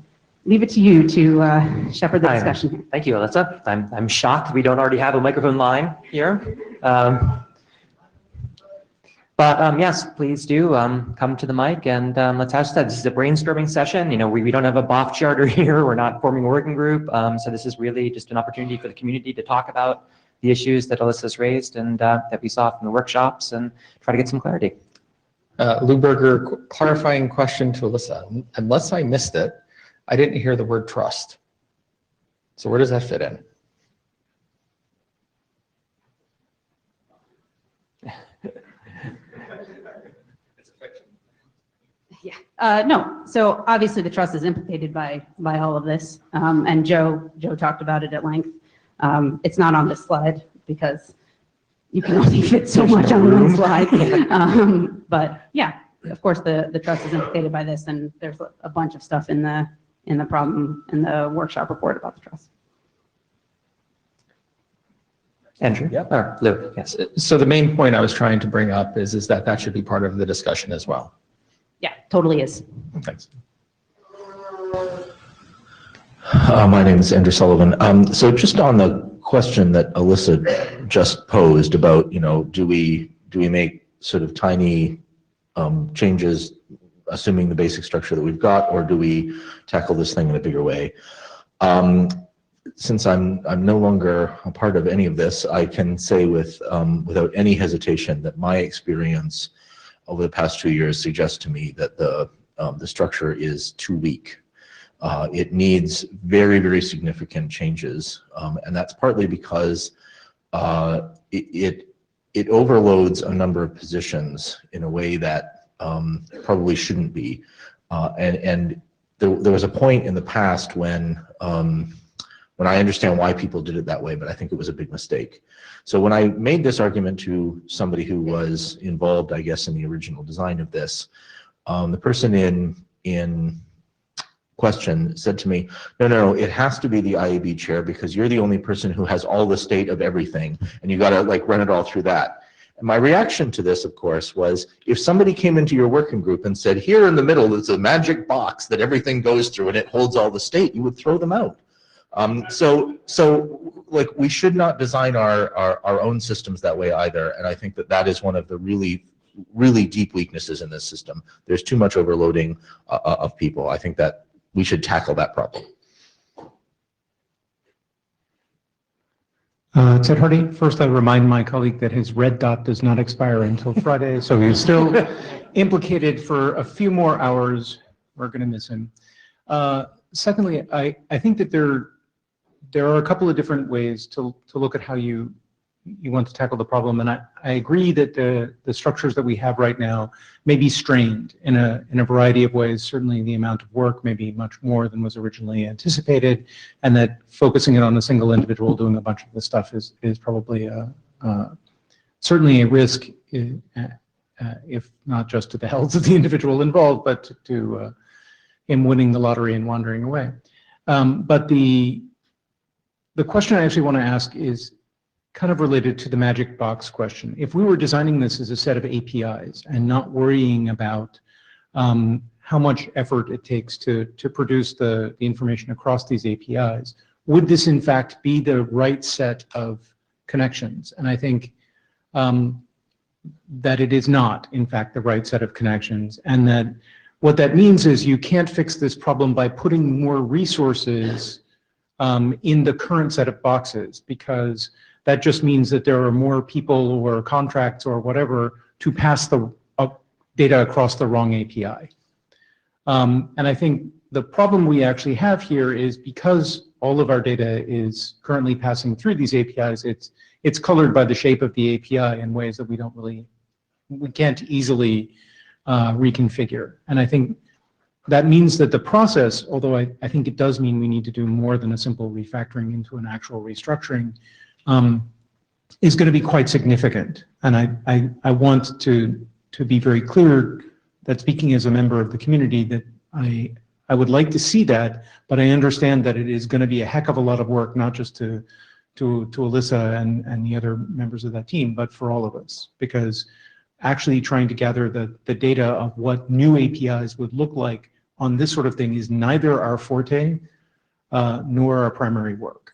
Speaker 6: leave it to you to shepherd the discussion here.
Speaker 1: Thank you, Alyssa. I'm shocked we don't already have a microphone line here. But yes, please do come to the mic and let's hash that. This is a brainstorming session. You know, we don't have a BOF charter here. We're not forming a working group. So this is really just an opportunity for the community to talk about the issues that Alyssa's raised and that we saw from the workshops and try to get some clarity.
Speaker 7: Lou Berger, clarifying question to Alyssa. Unless I missed it, I didn't hear the word trust. So where does that fit in?
Speaker 6: Yeah, no. So obviously the trust is implicated by all of this, and Joe talked about it at length. It's not on this slide because you can only fit so much on one slide. But yeah, of course the trust is implicated by this, and there's a bunch of stuff in the problem in the workshop report about the trust.
Speaker 1: Andrew?
Speaker 7: Yep.
Speaker 1: Or Lou, yes.
Speaker 7: So the main point I was trying to bring up is that should be part of the discussion as well.
Speaker 6: Yeah, totally is.
Speaker 7: Thanks.
Speaker 8: My name is Andrew Sullivan. So just on the question that Alyssa just posed about, you know, do we make sort of tiny changes, assuming the basic structure that we've got, or do we tackle this thing in a bigger way? Since I'm no longer a part of any of this, I can say without any hesitation that my experience over the past 2 years suggests to me that the structure is too weak. It needs very, very significant changes, and that's partly because it overloads a number of positions in a way that probably shouldn't be. And there was a point in the past when I understand why people did it that way, but I think it was a big mistake. So when I made this argument to somebody who was involved, I guess, in the original design of this, the person in question said to me, no, it has to be the IAB chair because you're the only person who has all the state of everything, and you got to like run it all through that. And my reaction to this, of course, was if somebody came into your working group and said, here in the middle is a magic box that everything goes through and it holds all the state, you would throw them out. So like we should not design our own systems that way either. And I think that is one of the really, really deep weaknesses in this system. There's too much overloading of people. I think that we should tackle that problem.
Speaker 9: Ted Hardy, first I remind my colleague that his red dot does not expire until Friday, so he's still implicated for a few more hours. We're going to miss him. Secondly, I think that there are a couple of different ways to look at how you want to tackle the problem, and I agree that the structures that we have right now may be strained in a variety of ways. Certainly the amount of work may be much more than was originally anticipated, and that focusing it on a single individual doing a bunch of this stuff is probably certainly a risk, if not just to the health of the individual involved, but to him winning the lottery and wandering away. But the question I actually want to ask is kind of related to the magic box question. If we were designing this as a set of APIs and not worrying about how much effort it takes to produce the information across these APIs, would this in fact be the right set of connections? And I think that it is not in fact the right set of connections, and that What that means is you can't fix this problem by putting more resources in the current set of boxes, because that just means that there are more people or contracts or whatever to pass the data across the wrong API. And I think the problem we actually have here is because all of our data is currently passing through these APIs, it's colored by the shape of the API in ways that we can't easily reconfigure. And I think that means that the process, although I think it does mean we need to do more than a simple refactoring into an actual restructuring, is going to be quite significant. And I want to be very clear that, speaking as a member of the community, that I would like to see that, but I understand that it is going to be a heck of a lot of work, not just to Alyssa and the other members of that team, but for all of us, because actually trying to gather the data of what new APIs would look like on this sort of thing is neither our forte nor our primary work.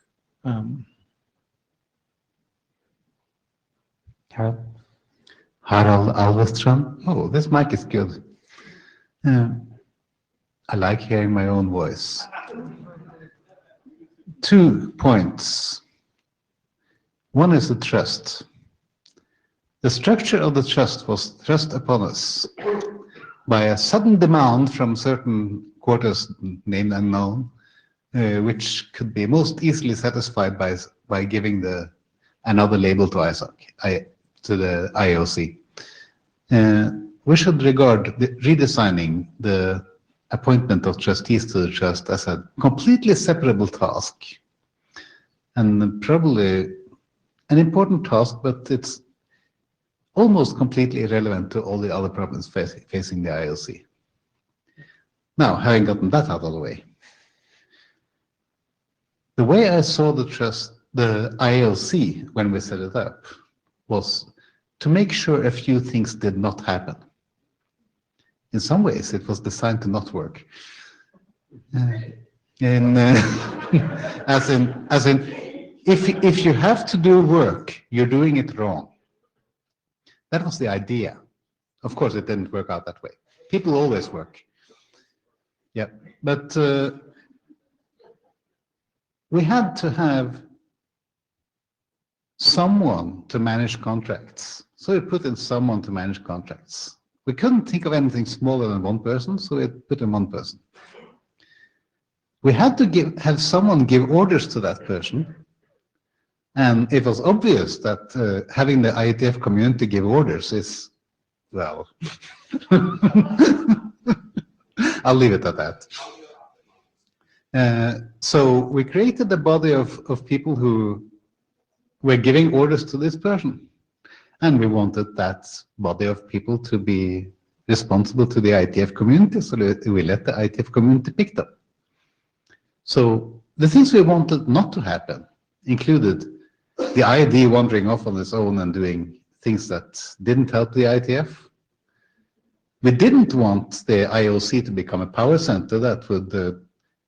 Speaker 10: Harald Alvestrom. Oh, this mic is good. I like hearing my own voice. 2 points. One is the trust. The structure of the trust was thrust upon us by a sudden demand from certain quarters, named unknown, which could be most easily satisfied by giving another label to ISOC, to the IOC. We should regard redesigning the appointment of trustees to the trust as a completely separable task, and probably an important task, but it's almost completely irrelevant to all the other problems facing the IOC. Now, having gotten that out of the way, the way I saw the IOC when we set it up was to make sure a few things did not happen. In some ways, it was designed to not work. As in, if you have to do work, you're doing it wrong. That was the idea. Of course, it didn't work out that way. People always work. Yeah, but we had to have someone to manage contracts. So we put in someone to manage contracts. We couldn't think of anything smaller than one person, so we put in one person. We had to have someone give orders to that person. And it was obvious that having the IETF community give orders is, well, I'll leave it at that. So we created a body of people who were giving orders to this person. And we wanted that body of people to be responsible to the IETF community, so we let the IETF community pick them. So the things we wanted not to happen included the ID wandering off on its own and doing things that didn't help the IETF. We didn't want the IOC to become a power center that would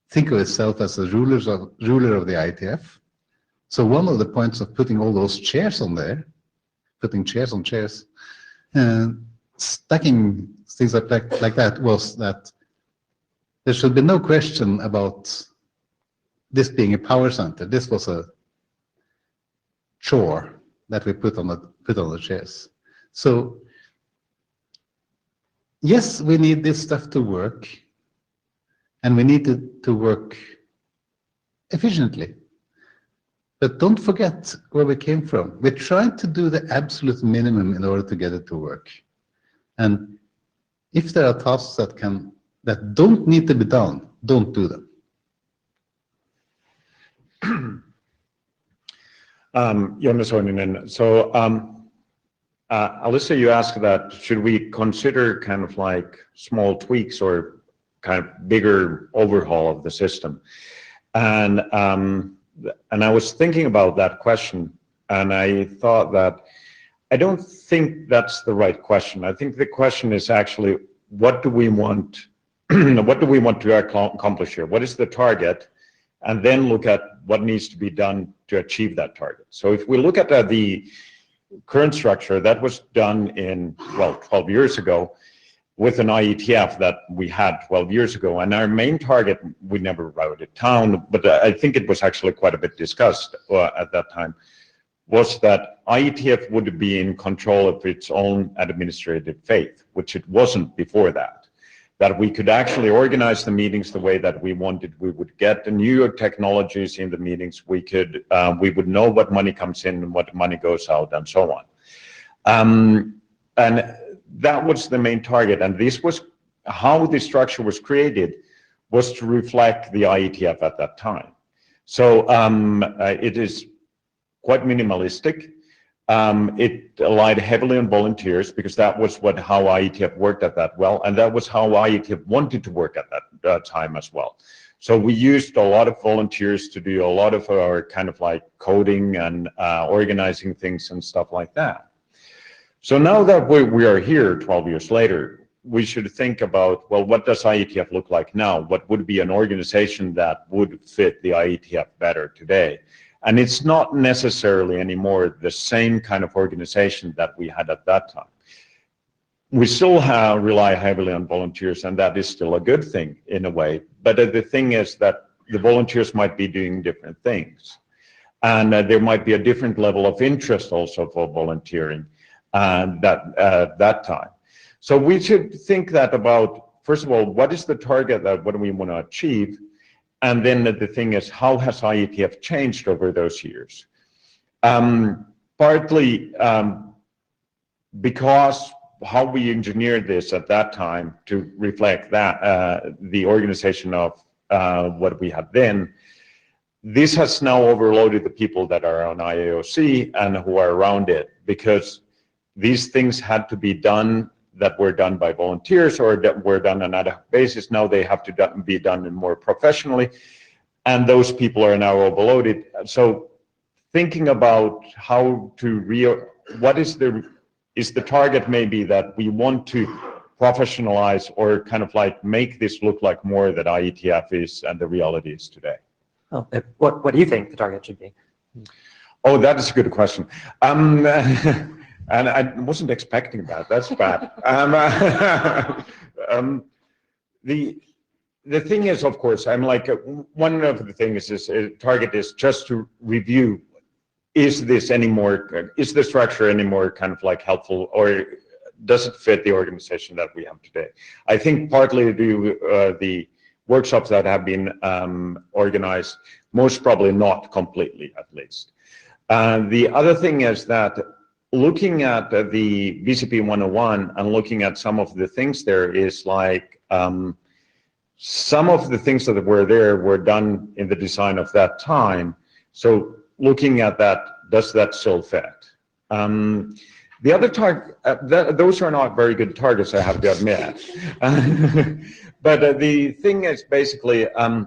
Speaker 10: think of itself as the ruler of the IETF. So one of the points of putting all those chairs on there, putting chairs on chairs, and stacking things like that, was that there should be no question about this being a power center. This was a chore that we put on the chairs. So yes, we need this stuff to work, and we need it to work efficiently. But don't forget where we came from. We're trying to do the absolute minimum in order to get it to work. And if there are tasks that don't need to be done, don't do them.
Speaker 11: Jonas Oininen. So, Alyssa, you asked that, should we consider kind of like small tweaks or kind of bigger overhaul of the system? And I was thinking about that question, and I thought that I don't think that's the right question. I think the question is actually, what do we want? What do we want to accomplish here? What is the target? And then look at what needs to be done to achieve that target. So if we look at the current structure that was done in, well, 12 years ago, with an IETF that we had 12 years ago. And our main target, we never wrote it down, but I think it was actually quite a bit discussed at that time, was that IETF would be in control of its own administrative fate, which it wasn't before that. That we could actually organize the meetings the way that we wanted. We would get the new technologies in the meetings. We would know what money comes in and what money goes out and so on. And that was the main target. And this was how the structure was created, was to reflect the IETF at that time. So it is quite minimalistic. It relied heavily on volunteers because that was how IETF worked at that well, and that was how IETF wanted to work at that time as well. So we used a lot of volunteers to do a lot of our kind of like coding and organizing things and stuff like that. So now that we are here 12 years later, we should think about, well, what does IETF look like now? What would be an organization that would fit the IETF better today? And it's not necessarily anymore the same kind of organization that we had at that time. We still rely heavily on volunteers, and that is still a good thing in a way. But the thing is that the volunteers might be doing different things. And there might be a different level of interest also for volunteering that time. So we should think that about, first of all, what is the target what do we want to achieve? And then the thing is, how has IETF changed over those years? Partly because how we engineered this at that time to reflect that, the organization of what we had then, this has now overloaded the people that are on IAOC and who are around it, because these things had to be done that were done by volunteers or that were done on an ad hoc basis. Now they have to be done more professionally, and those people are now overloaded. So thinking about how to what is the target maybe that we want to professionalize or kind of like make this look like more that IETF is and the reality is today.
Speaker 1: Well, what do you think the target should be?
Speaker 11: Oh, that is a good question. And I wasn't expecting that. That's bad. The thing is, of course, I'm like, one of the things is target is just to review, is the structure any more kind of like helpful, or does it fit the organization that we have today? I think partly to do the workshops that have been organized, most probably not completely at least. The other thing is that looking at the VCP 101 and looking at some of the things there is like, some of the things that were there were done in the design of that time. So looking at that, does that still fit? The other target, those are not very good targets, I have to admit. But the thing is basically, I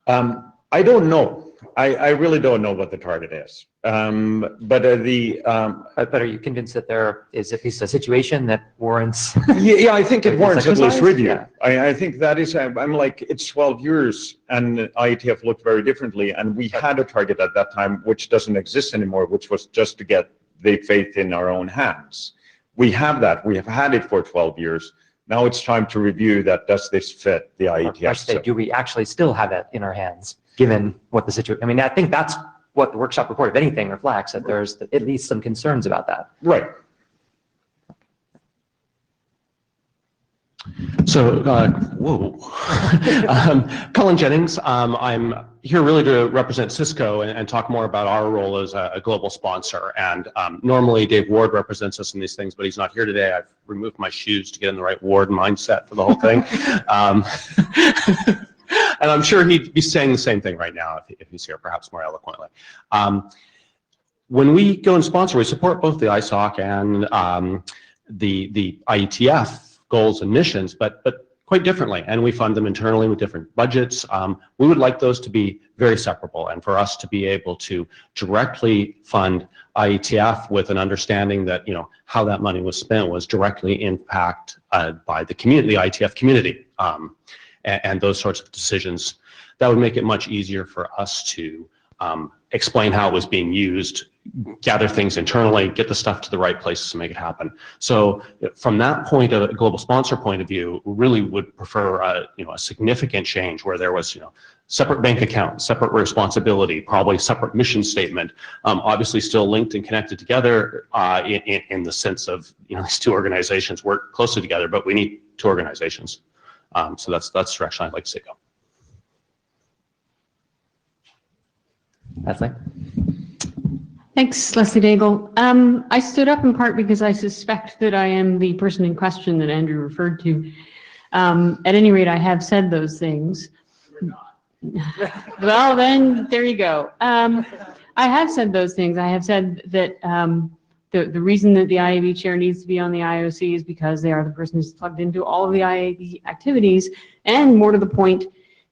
Speaker 11: don't know. I really don't know what the target is. But
Speaker 1: are you convinced that there is at least a situation that warrants?
Speaker 11: Yeah, I think it warrants at least review.
Speaker 1: Yeah.
Speaker 11: I think that is, I'm like, it's 12 years and IETF looked very differently. And we had a target at that time, which doesn't exist anymore, which was just to get the faith in our own hands. We have that. We have had it for 12 years. Now it's time to review that. Does this fit the IETF?
Speaker 1: Do we actually still have it in our hands, given what the situation? I mean, I think that's what the workshop report, if anything, reflects, that there's at least some concerns about that.
Speaker 11: Right.
Speaker 12: So, whoa. Colin Jennings, I'm here really to represent Cisco and talk more about our role as a global sponsor. And normally Dave Ward represents us in these things, but he's not here today. I've removed my shoes to get in the right Ward mindset for the whole thing. And I'm sure he'd be saying the same thing right now if he's here, perhaps more eloquently. When we go and sponsor, we support both the ISOC and the IETF goals and missions, but quite differently, and we fund them internally with different budgets. We would like those to be very separable, and for us to be able to directly fund IETF with an understanding that how that money was spent was directly impacted by the community, the IETF community, and those sorts of decisions. That would make it much easier for us to explain how it was being used gather things internally, get the stuff to the right places to make it happen. So from that point of a global sponsor point of view, really would prefer a significant change where there was, separate bank account, separate responsibility, probably separate mission statement, obviously still linked and connected together in the sense of, these two organizations work closely together, but we need two organizations. So that's the direction I'd like to see go.
Speaker 1: Leslie?
Speaker 13: Thanks, Leslie Daigle. I stood up in part because I suspect that I am the person in question that Andrew referred to. At any rate, I have said those things. Well, then, there you go. I have said those things. I have said that the reason that the IAB chair needs to be on the IOC is because they are the person who's plugged into all of the IAB activities, and more to the point,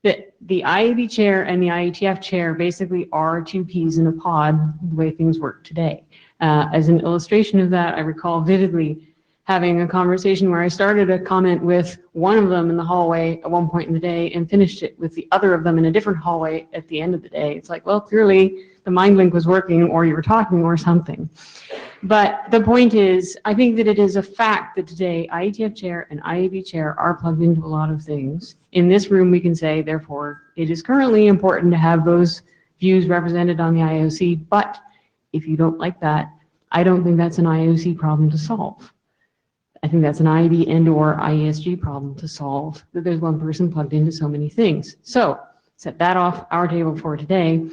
Speaker 13: that the IAB chair and the IETF chair basically are two peas in a pod the way things work today. As an illustration of that, I recall vividly having a conversation where I started a comment with one of them in the hallway at one point in the day and finished it with the other of them in a different hallway at the end of the day. It's like, well, clearly the mind link was working, or you were talking or something. But the point is, I think that it is a fact that today IETF chair and IAB chair are plugged into a lot of things. In this room, we can say, therefore, it is currently important to have those views represented on the IOC. But if you don't like that, I don't think that's an IOC problem to solve. I think that's an IAB and or IESG problem to solve, that there's one person plugged into so many things. So set that off our table for today.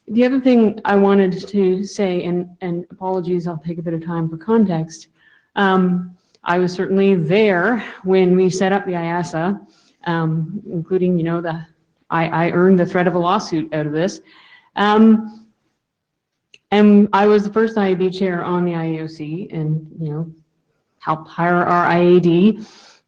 Speaker 13: The other thing I wanted to say, and apologies, I'll take a bit of time for context. I was certainly there when we set up the IASA, including, I earned the threat of a lawsuit out of this. And I was the first IAB chair on the IAOC and, helped hire our IAD,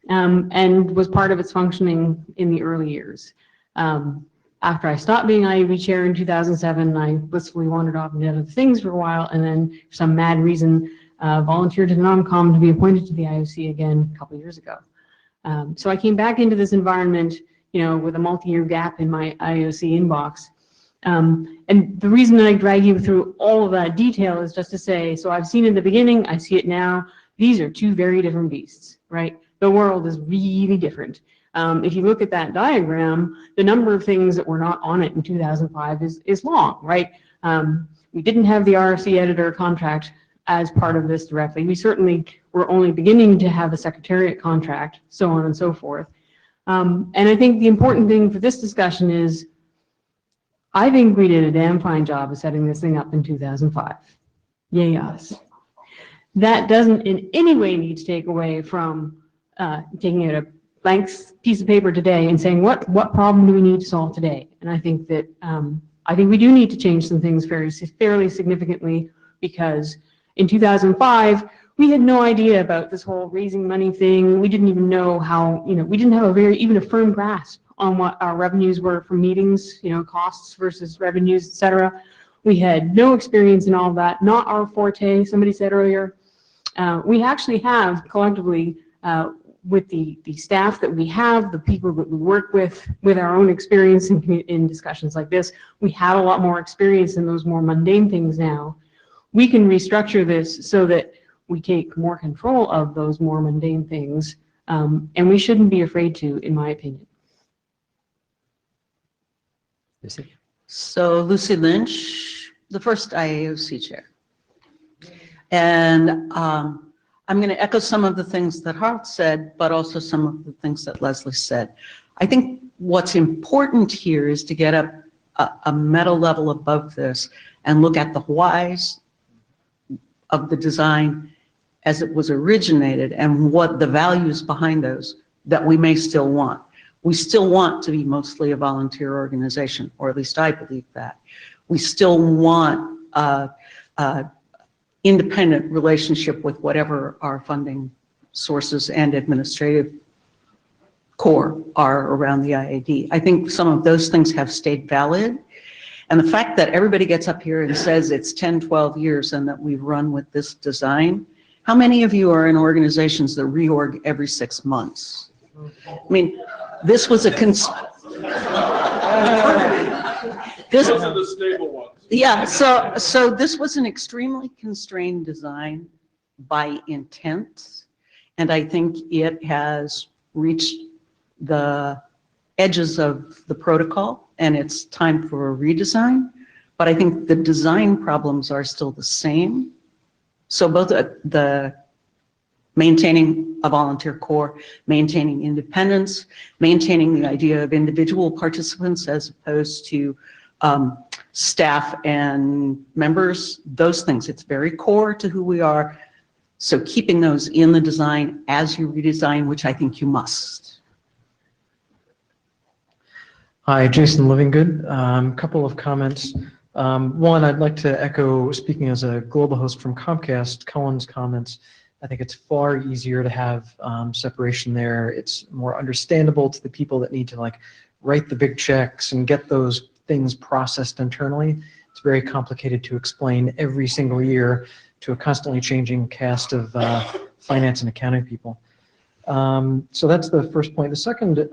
Speaker 13: and was part of its functioning in the early years. After I stopped being IAB chair in 2007, I blissfully wandered off and did other things for a while, and then for some mad reason, volunteered to the NOMCOM to be appointed to the IOC again a couple years ago. So I came back into this environment, with a multi-year gap in my IOC inbox. And the reason that I drag you through all of that detail is just to say, so I've seen it in the beginning, I see it now. These are two very different beasts, right? The world is really different. If you look at that diagram, the number of things that were not on it in 2005 is long, right? We didn't have the RFC editor contract as part of this directly. We certainly were only beginning to have a secretariat contract, so on and so forth. And I think the important thing for this discussion is, I think we did a damn fine job of setting this thing up in 2005. Yay us. That doesn't in any way need to take away from taking out a blank piece of paper today and saying, what problem do we need to solve today? And I think that we do need to change some things fairly significantly, because in 2005, we had no idea about this whole raising money thing. We didn't even know how, we didn't have even a firm grasp on what our revenues were from meetings, costs versus revenues, et cetera. We had no experience in all of that, not our forte, somebody said earlier. We actually have collectively, with the staff that we have, the people that we work with our own experience in discussions like this, we have a lot more experience in those more mundane things now. We can restructure this so that we take more control of those more mundane things, and we shouldn't be afraid to, in my opinion.
Speaker 1: Lucy?
Speaker 14: So Lucy Lynch, the first IAOC chair. And I'm going to echo some of the things that Hart said, but also some of the things that Leslie said. I think what's important here is to get a meta level above this and look at the whys of the design as it was originated and what the values behind those that we may still want. We still want to be mostly a volunteer organization, or at least I believe that. We still want independent relationship with whatever our funding sources and administrative core are around the IAD. I think some of those things have stayed valid. And the fact that everybody gets up here and says it's 10, 12 years and that we've run with this design, how many of you are in organizations that reorg every 6 months? I mean, this was a
Speaker 3: Those are the stable ones.
Speaker 14: Yeah, so this was an extremely constrained design by intent, and I think it has reached the edges of the protocol, and it's time for a redesign. But I think the design problems are still the same. So both the maintaining a volunteer core, maintaining independence, maintaining the idea of individual participants as opposed to staff and members, those things. It's very core to who we are. So keeping those in the design as you redesign, which I think you must.
Speaker 9: Hi, Jason Livingood. Couple of comments. One, I'd like to echo, speaking as a global host from Comcast, Cullen's comments. I think it's far easier to have separation there. It's more understandable to the people that need to like write the big checks and get those things processed internally. It's very complicated to explain every single year to a constantly changing cast of finance and accounting people. So that's the first point. The second,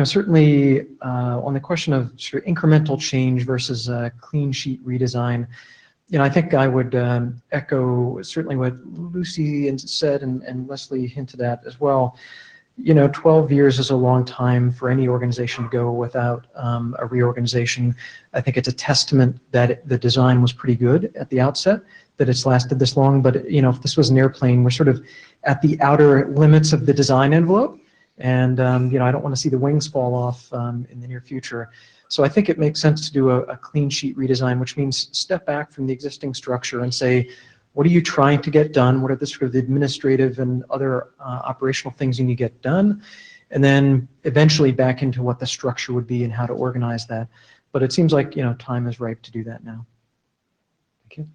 Speaker 9: certainly on the question of sort of incremental change versus clean sheet redesign, I think I would echo certainly what Lucy said and Leslie hinted at as well. 12 years is a long time for any organization to go without a reorganization. I think it's a testament that the design was pretty good at the outset, that it's lasted this long. But if this was an airplane, we're sort of at the outer limits of the design envelope. And, I don't want to see the wings fall off in the near future. So I think it makes sense to do a clean sheet redesign, which means step back from the existing structure and say, what are you trying to get done? What are the sort of administrative and other operational things you need to get done? And then eventually back into what the structure would be and how to organize that. But it seems like, time is ripe to do that now.
Speaker 1: Thank you.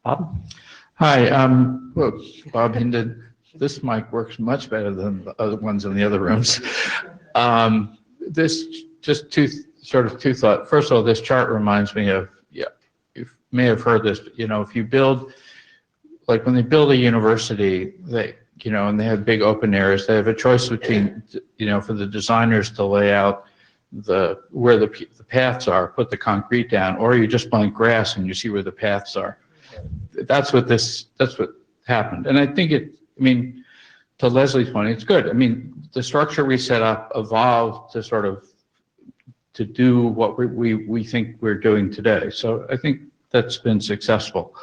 Speaker 1: Bob?
Speaker 15: Hi, well, Bob hinted, this mic works much better than the other ones in the other rooms. This, just two thoughts. First of all, this chart reminds me of, you may have heard this, but, if you build, like when they build a university, they, and they have big open areas, they have a choice between, for the designers to lay out where the paths are, put the concrete down, or you just plant grass and you see where the paths are. That's what happened. And I think to Leslie's point, it's good. The structure we set up evolved to do what we think we're doing today. So I think that's been successful.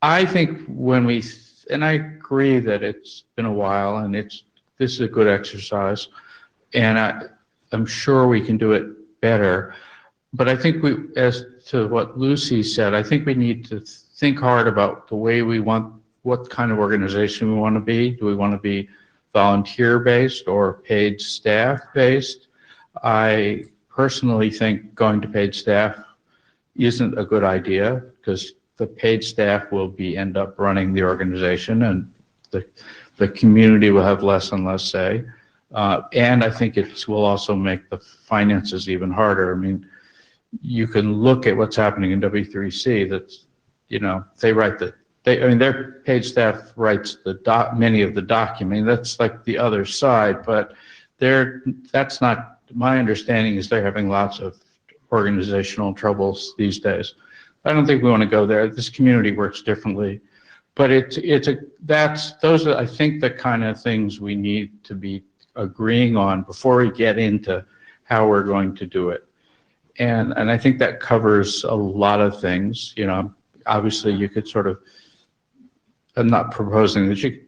Speaker 15: I think and I agree that it's been a while and this is a good exercise, and I'm sure we can do it better. But I think as to what Lucy said, I think we need to think hard about the way what kind of organization we want to be. Do we want to be volunteer-based or paid staff-based? I personally think going to paid staff isn't a good idea because the paid staff will end up running the organization, and the community will have less and less say. And I think it will also make the finances even harder. You can look at what's happening in W3C. That's, they write their paid staff writes many of the documents. That's like the other side, but that's not, my understanding is they're having lots of organizational troubles these days. I don't think we want to go there. This community works differently, but those are, I think, the kind of things we need to be agreeing on before we get into how we're going to do it. And I think that covers a lot of things. Obviously you could I'm not proposing that you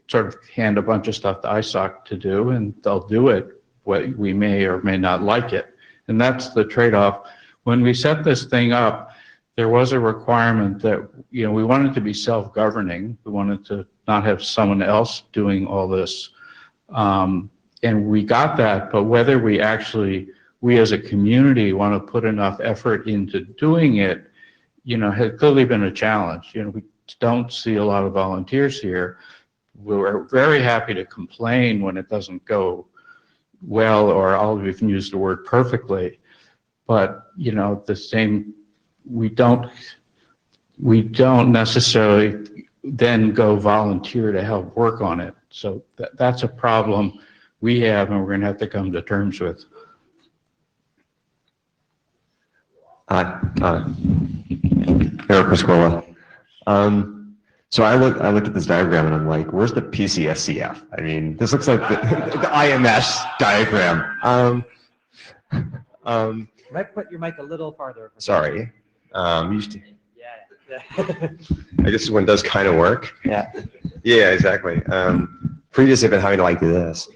Speaker 15: hand a bunch of stuff to ISOC to do, and they'll do it. We may or may not like it. And that's the trade-off. When we set this thing up, there was a requirement that, we wanted to be self-governing. We wanted to not have someone else doing all this. And we got that, but whether we as a community want to put enough effort into doing it, has clearly been a challenge. We don't see a lot of volunteers here. We're very happy to complain when it doesn't go well, or I'll even use the word perfectly. But, we don't necessarily then go volunteer to help work on it. So that's a problem we have, and we're going to have to come to terms with.
Speaker 16: Hi, Eric Pasquola. So I looked at this diagram and I'm like, where's the PCSCF? I mean, this looks like the IMS diagram.
Speaker 1: Might put your mic a little farther.
Speaker 16: Sorry. Used to,
Speaker 1: Yeah.
Speaker 16: I guess this one does kind of work.
Speaker 1: Yeah.
Speaker 16: Yeah, exactly. Previously, I've been having to like do this.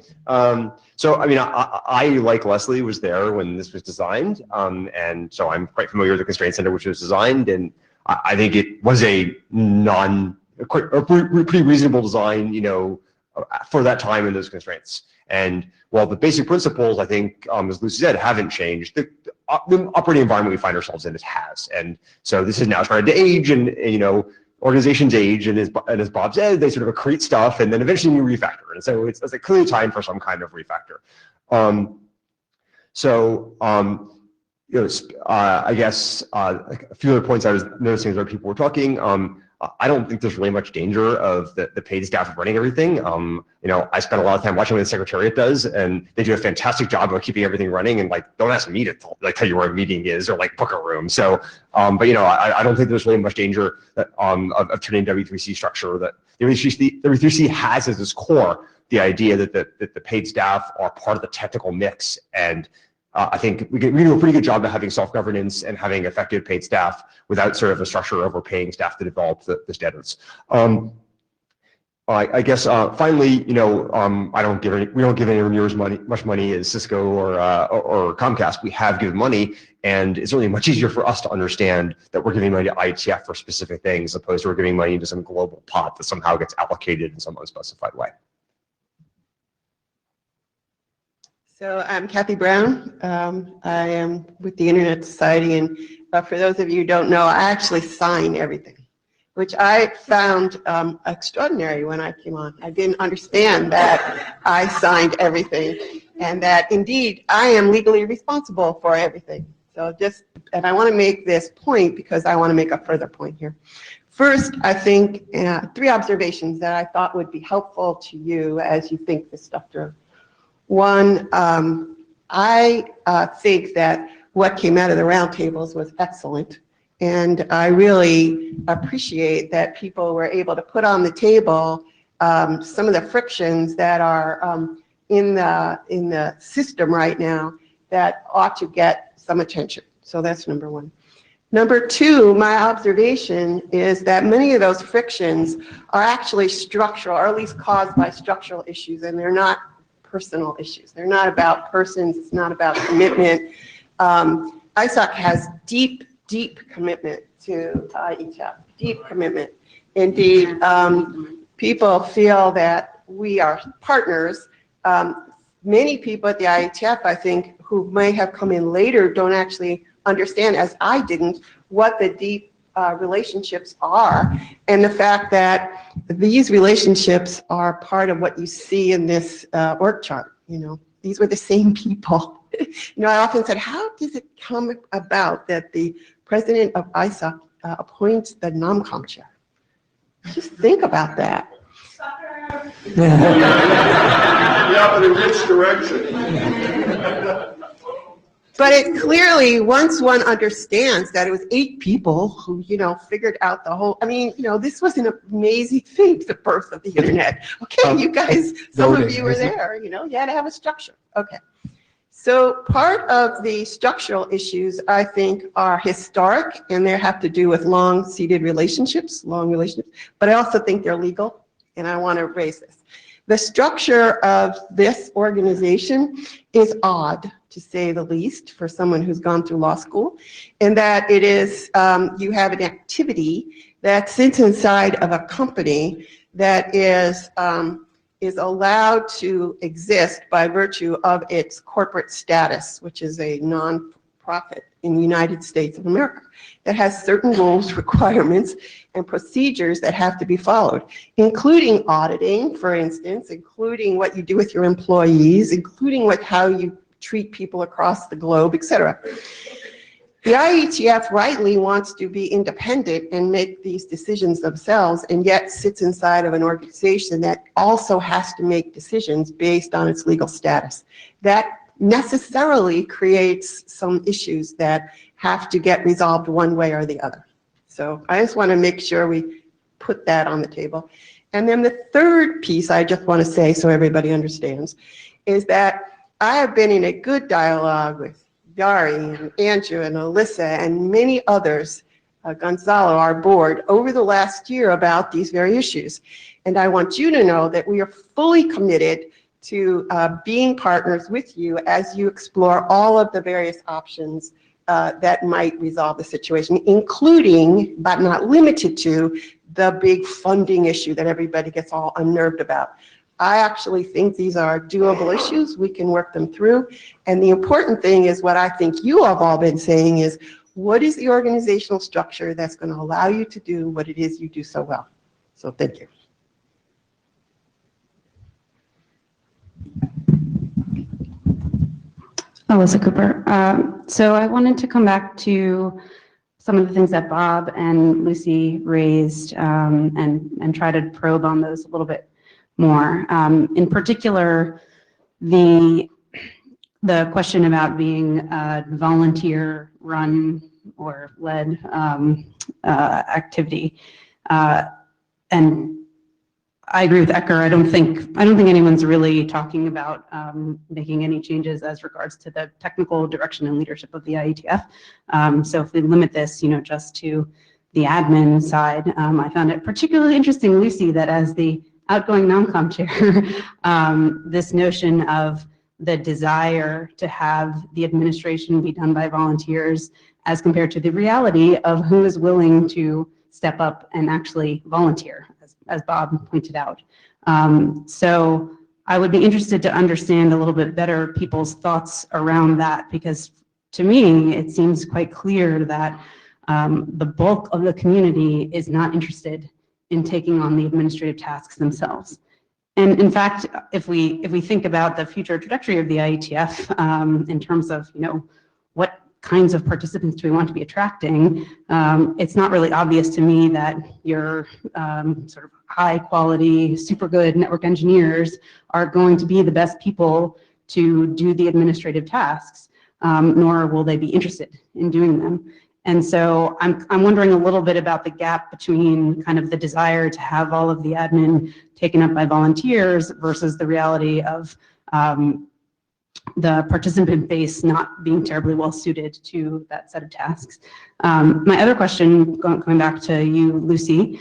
Speaker 16: So, I mean, I, like Leslie, was there when this was designed. And so I'm quite familiar with the constraint center, which was designed. And I think it was a pretty reasonable design, you know, for that time and those constraints. And while the basic principles, I think, as Lucy said, haven't changed, the operating environment we find ourselves in has. And so this is now started to age, and you know, organizations age, and as Bob said, they sort of accrete stuff, and then eventually we refactor. And so it's like clearly time for some kind of refactor. You know, I guess like a few other points I was noticing as other people were talking. I don't think there's really much danger of the paid staff running everything. You know, I spend a lot of time watching what the Secretariat does, and they do a fantastic job of keeping everything running. And like, don't ask me to tell you where a meeting is or like book a room. So, but you know, I don't think there's really much danger that, of turning W3C structure. That W3C has as its core the idea that the paid staff are part of the technical mix. And I think we do a pretty good job of having self-governance and having effective paid staff without sort of a structure overpaying staff to develop the standards. I guess finally, you know, we don't give anywhere near as much money as Cisco or Comcast. We have given money, and it's really much easier for us to understand that we're giving money to IETF for specific things, as opposed to we're giving money to some global pot that somehow gets allocated in some unspecified way.
Speaker 17: So I'm Kathy Brown. I am with the Internet Society, and for those of you who don't know, I actually sign everything, which I found extraordinary when I came on. I didn't understand that I signed everything, and that indeed I am legally responsible for everything. So and I want to make this point because I want to make a further point here. First, I think 3 observations that I thought would be helpful to you as you think this stuff through. One, I think that what came out of the roundtables was excellent, and I really appreciate that people were able to put on the table some of the frictions that are in the system right now that ought to get some attention. So that's number one. Number two, my observation is that many of those frictions are actually structural, or at least caused by structural issues, and they're not personal issues. They're not about persons. It's not about commitment. ISOC has deep, deep commitment to IETF, deep commitment. Indeed, people feel that we are partners. Many people at the IETF, I think, who may have come in later don't actually understand, as I didn't, what the deep relationships are, and the fact that these relationships are part of what you see in this org chart. You know, these were the same people. You know, I often said, how does it come about that the president of ISOC appoints the NOMCOM chair? Just think about that.
Speaker 3: Yeah, but in which direction?
Speaker 17: But it clearly, once one understands that it was 8 people who, you know, figured out the whole, I mean, you know, this was an amazing thing, the birth of the internet. Okay, you guys, some of you were there, you know, you had to have a structure. Okay. So part of the structural issues, I think, are historic, and they have to do with long-seated relationships, but I also think they're legal, and I want to raise this. The structure of this organization is odd, to say the least, for someone who's gone through law school, in that it is, you have an activity that sits inside of a company that is allowed to exist by virtue of its corporate status, which is a non-profit in the United States of America, that has certain rules, requirements, and procedures that have to be followed, including auditing, for instance, including what you do with your employees, including how you treat people across the globe, etc. The IETF rightly wants to be independent and make these decisions themselves, and yet sits inside of an organization that also has to make decisions based on its legal status. That necessarily creates some issues that have to get resolved one way or the other. So I just want to make sure we put that on the table. And then the third piece I just want to say so everybody understands is that I have been in a good dialogue with Dari and Andrew and Alyssa and many others, Gonzalo, our board, over the last year about these very issues. And I want you to know that we are fully committed to being partners with you as you explore all of the various options that might resolve the situation, including, but not limited to, the big funding issue that everybody gets all unnerved about. I actually think these are doable issues. We can work them through. And the important thing is what I think you have all been saying is, what is the organizational structure that's going to allow you to do what it is you do so well? So thank you.
Speaker 6: Alyssa Cooper. So I wanted to come back to some of the things that Bob and Lucy raised and try to probe on those a little bit more. In particular, the question about being a volunteer-run or led activity. And I agree with Ecker. I don't think anyone's really talking about making any changes as regards to the technical direction and leadership of the IETF. So if we limit this, just to the admin side, I found it particularly interesting, Lucy, that as the outgoing non-com chair, this notion of the desire to have the administration be done by volunteers as compared to the reality of who is willing to step up and actually volunteer, as Bob pointed out. So I would be interested to understand a little bit better people's thoughts around that, because to me, it seems quite clear that the bulk of the community is not interested in taking on the administrative tasks themselves. And in fact, if we think about the future trajectory of the IETF in terms of, what kinds of participants do we want to be attracting, it's not really obvious to me that your sort of high quality, super good network engineers are going to be the best people to do the administrative tasks, nor will they be interested in doing them. And so I'm wondering a little bit about the gap between kind of the desire to have all of the admin taken up by volunteers versus the reality of the participant base not being terribly well suited to that set of tasks. My other question, going back to you, Lucy,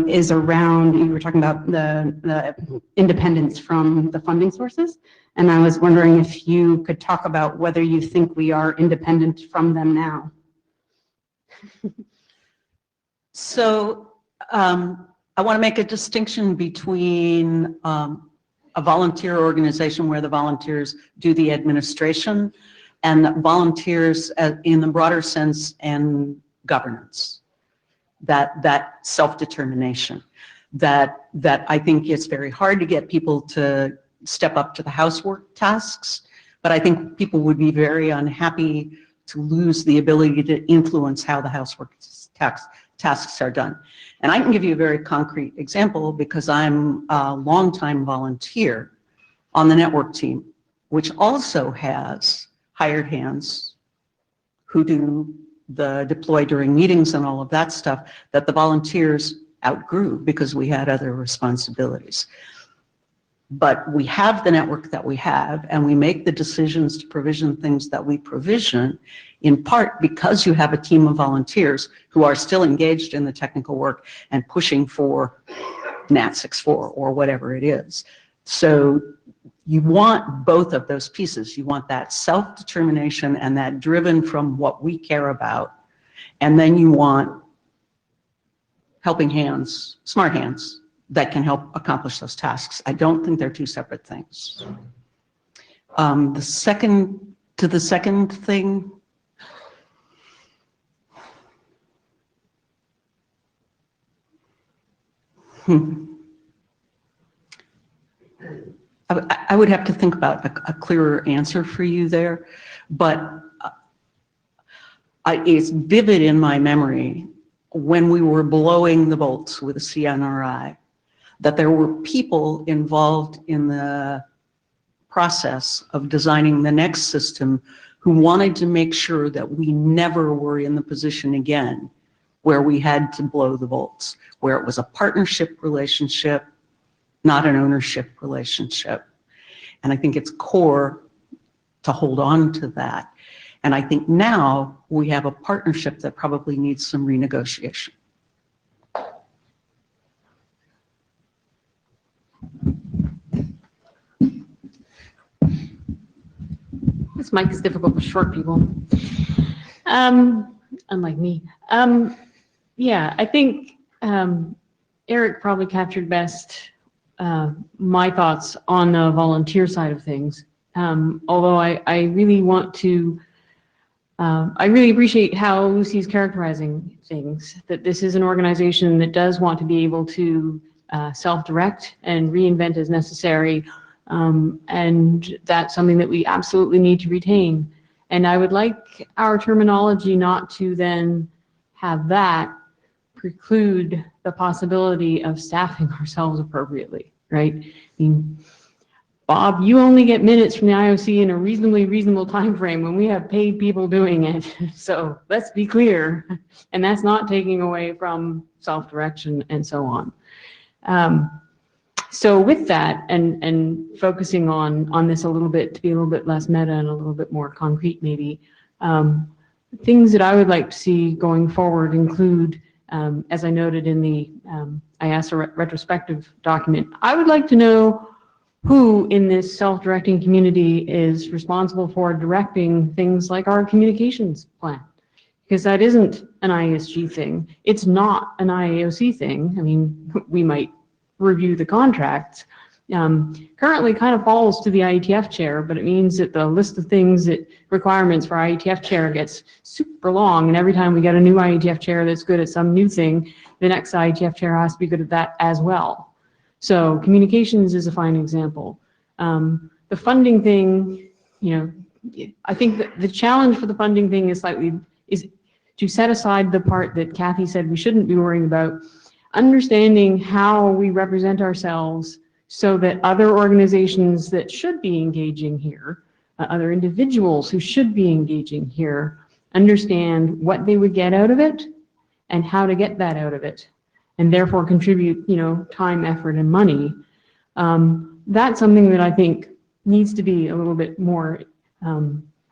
Speaker 6: is around, you were talking about the independence from the funding sources. And I was wondering if you could talk about whether you think we are independent from them now.
Speaker 14: So I want to make a distinction between a volunteer organization where the volunteers do the administration and volunteers in the broader sense and governance, that self-determination, that I think it's very hard to get people to step up to the housework tasks, but I think people would be very unhappy to lose the ability to influence how the housework tasks are done. And I can give you a very concrete example because I'm a longtime volunteer on the network team, which also has hired hands who do the deploy during meetings and all of that stuff that the volunteers outgrew because we had other responsibilities. But we have the network that we have, and we make the decisions to provision things that we provision, in part because you have a team of volunteers who are still engaged in the technical work and pushing for NAT 6.4 or whatever it is. So you want both of those pieces. You want that self-determination and that driven from what we care about. And then you want helping hands, smart hands, that can help accomplish those tasks. I don't think they're two separate things. The second thing, I would have to think about a clearer answer for you there, but it's vivid in my memory when we were blowing the bolts with the CNRI, that there were people involved in the process of designing the next system who wanted to make sure that we never were in the position again where we had to blow the bolts, where it was a partnership relationship, not an ownership relationship. And I think it's core to hold on to that. And I think now we have a partnership that probably needs some renegotiation.
Speaker 13: This mic is difficult for short people. Unlike me. Yeah, I think Eric probably captured best my thoughts on the volunteer side of things. Although I really want to, I really appreciate how Lucy's characterizing things, that this is an organization that does want to be able to self-direct and reinvent as necessary. And that's something that we absolutely need to retain. And I would like our terminology not to then have that preclude the possibility of staffing ourselves appropriately, right? I mean, Bob, you only get minutes from the IOC in a reasonable time frame when we have paid people doing it. So let's be clear. And that's not taking away from self-direction and so on. So with that, and focusing on this a little bit, to be a little bit less meta and a little bit more concrete maybe, things that I would like to see going forward include, as I noted in the IASA retrospective document, I would like to know who in this self-directing community is responsible for directing things like our communications plan. Because that isn't an ISG thing. It's not an IAOC thing. I mean, we might review the contracts. Currently kind of falls to the IETF chair, but it means that the list of things that requirements for IETF chair gets super long, and every time we get a new IETF chair that's good at some new thing, the next IETF chair has to be good at that as well. So communications is a fine example. The funding thing, you know, I think that the challenge for the funding thing is to set aside the part that Kathy said we shouldn't be worrying about, understanding how we represent ourselves so that other organizations that should be engaging here, other individuals who should be engaging here, understand what they would get out of it and how to get that out of it, and therefore contribute, you know, time, effort, and money. That's something that I think needs to be a little bit more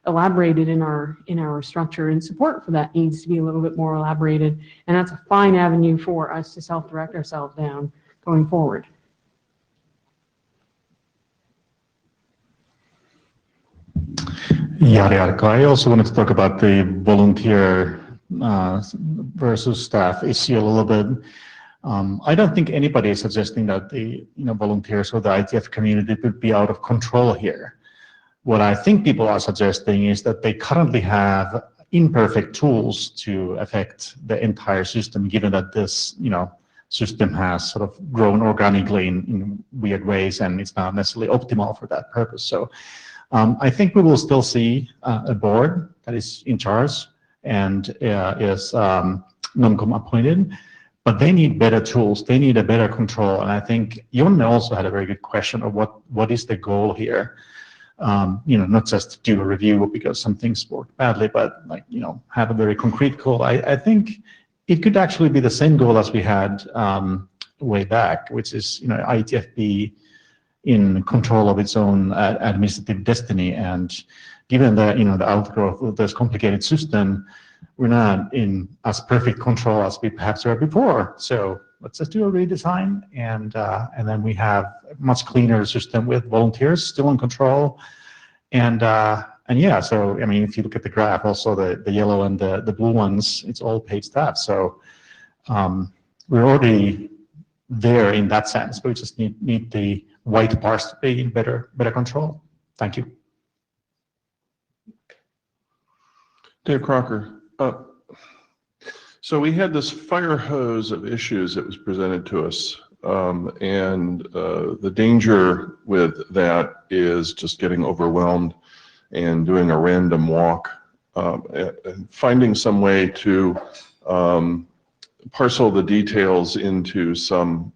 Speaker 13: elaborated in our structure, and support for that needs to be a little bit more elaborated. And that's a fine avenue for us to self-direct ourselves down going forward.
Speaker 5: Yeah, I also wanted to talk about the volunteer versus staff issue a little bit. I don't think anybody is suggesting that the volunteers or the IETF community would be out of control here. What I think people are suggesting is that they currently have imperfect tools to affect the entire system, given that this system has sort of grown organically in weird ways, and it's not necessarily optimal for that purpose. So I think we will still see a board that is in charge and is non-com appointed, but they need better tools. They need a better control. And I think Jon also had a very good question of what is the goal here? Not just do a review because some things work badly, but have a very concrete goal. I think it could actually be the same goal as we had way back, which is IETF be in control of its own administrative destiny. And given that the outgrowth of this complicated system, we're not in as perfect control as we perhaps were before. So let's just do a redesign, and then we have a much cleaner system with volunteers still in control. And yeah, so I mean, if you look at the graph, also the yellow and the blue ones, it's all paid staff. So we're already there in that sense, but we just need the white bars to be in better control. Thank you.
Speaker 3: Dave Crocker. So we had this fire hose of issues that was presented to us, and the danger with that is just getting overwhelmed and doing a random walk, and finding some way to parcel the details into some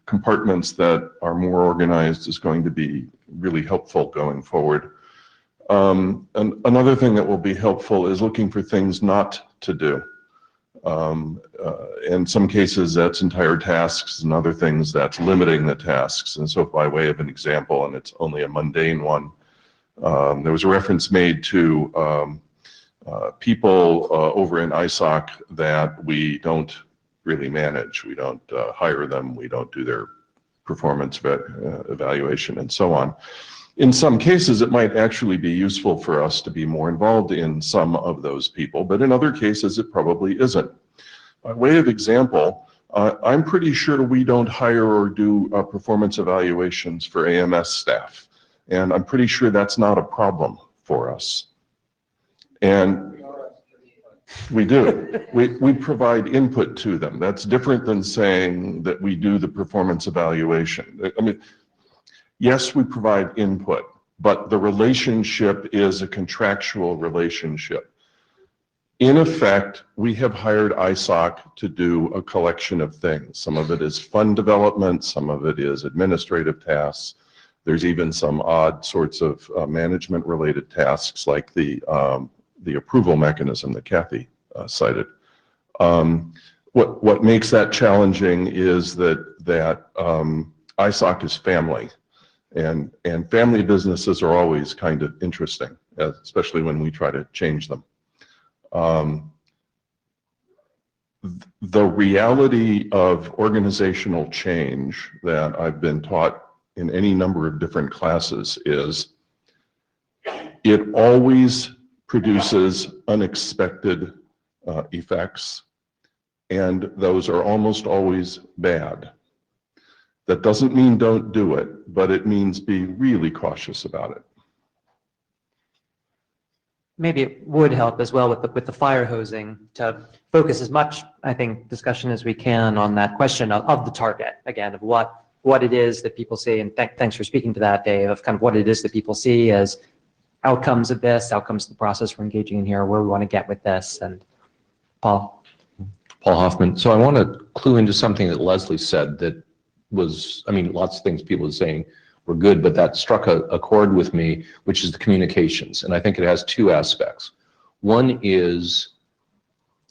Speaker 3: compartments that are more organized is going to be really helpful going forward.
Speaker 18: And another thing that will be helpful is looking for things not to do. In some cases, that's entire tasks, and other things that's limiting the tasks. And so by way of an example, and it's only a mundane one, there was a reference made to people over in ISOC that we don't really manage. We don't hire them. We don't do their performance evaluation and so on. In some cases, it might actually be useful for us to be more involved in some of those people, but in other cases, it probably isn't. By way of example, I'm pretty sure we don't hire or do performance evaluations for AMS staff, and I'm pretty sure that's not a problem for us. And we do. We provide input to them. That's different than saying that we do the performance evaluation. I mean, yes, we provide input, but the relationship is a contractual relationship. In effect, we have hired ISOC to do a collection of things. Some of it is fund development, some of it is administrative tasks. There's even some odd sorts of management-related tasks like the approval mechanism that Kathy cited. What makes that challenging is that ISOC is family. And family businesses are always kind of interesting, especially when we try to change them. The reality of organizational change that I've been taught in any number of different classes is it always produces unexpected effects, and those are almost always bad. That doesn't mean don't do it, but it means be really cautious about it.
Speaker 1: Maybe it would help as well with the fire hosing to focus as much, I think, discussion as we can on that question of the target, again, of what it is that people see. And thanks for speaking to that, Dave, of kind of what it is that people see as outcomes of this, outcomes of the process we're engaging in here, where we want to get with this. And Paul.
Speaker 4: Paul Hoffman. So I want to clue into something that Leslie said that was, I mean, lots of things people are saying were good, but that struck a chord with me, which is the communications. And I think it has two aspects. One is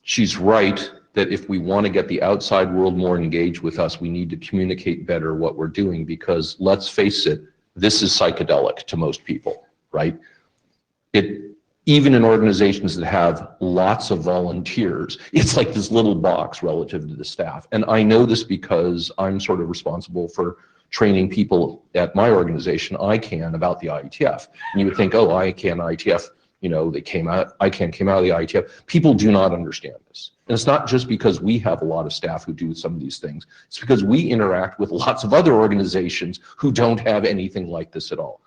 Speaker 4: she's right that if we want to get the outside world more engaged with us, we need to communicate better what we're doing, because let's face it, this is psychedelic to most people, right? Even in organizations that have lots of volunteers, it's like this little box relative to the staff. And I know this because I'm sort of responsible for training people at my organization, ICANN, about the IETF. And you would think, oh, ICANN, IETF, you know, ICANN came out of the IETF. People do not understand this. And it's not just because we have a lot of staff who do some of these things. It's because we interact with lots of other organizations who don't have anything like this at all.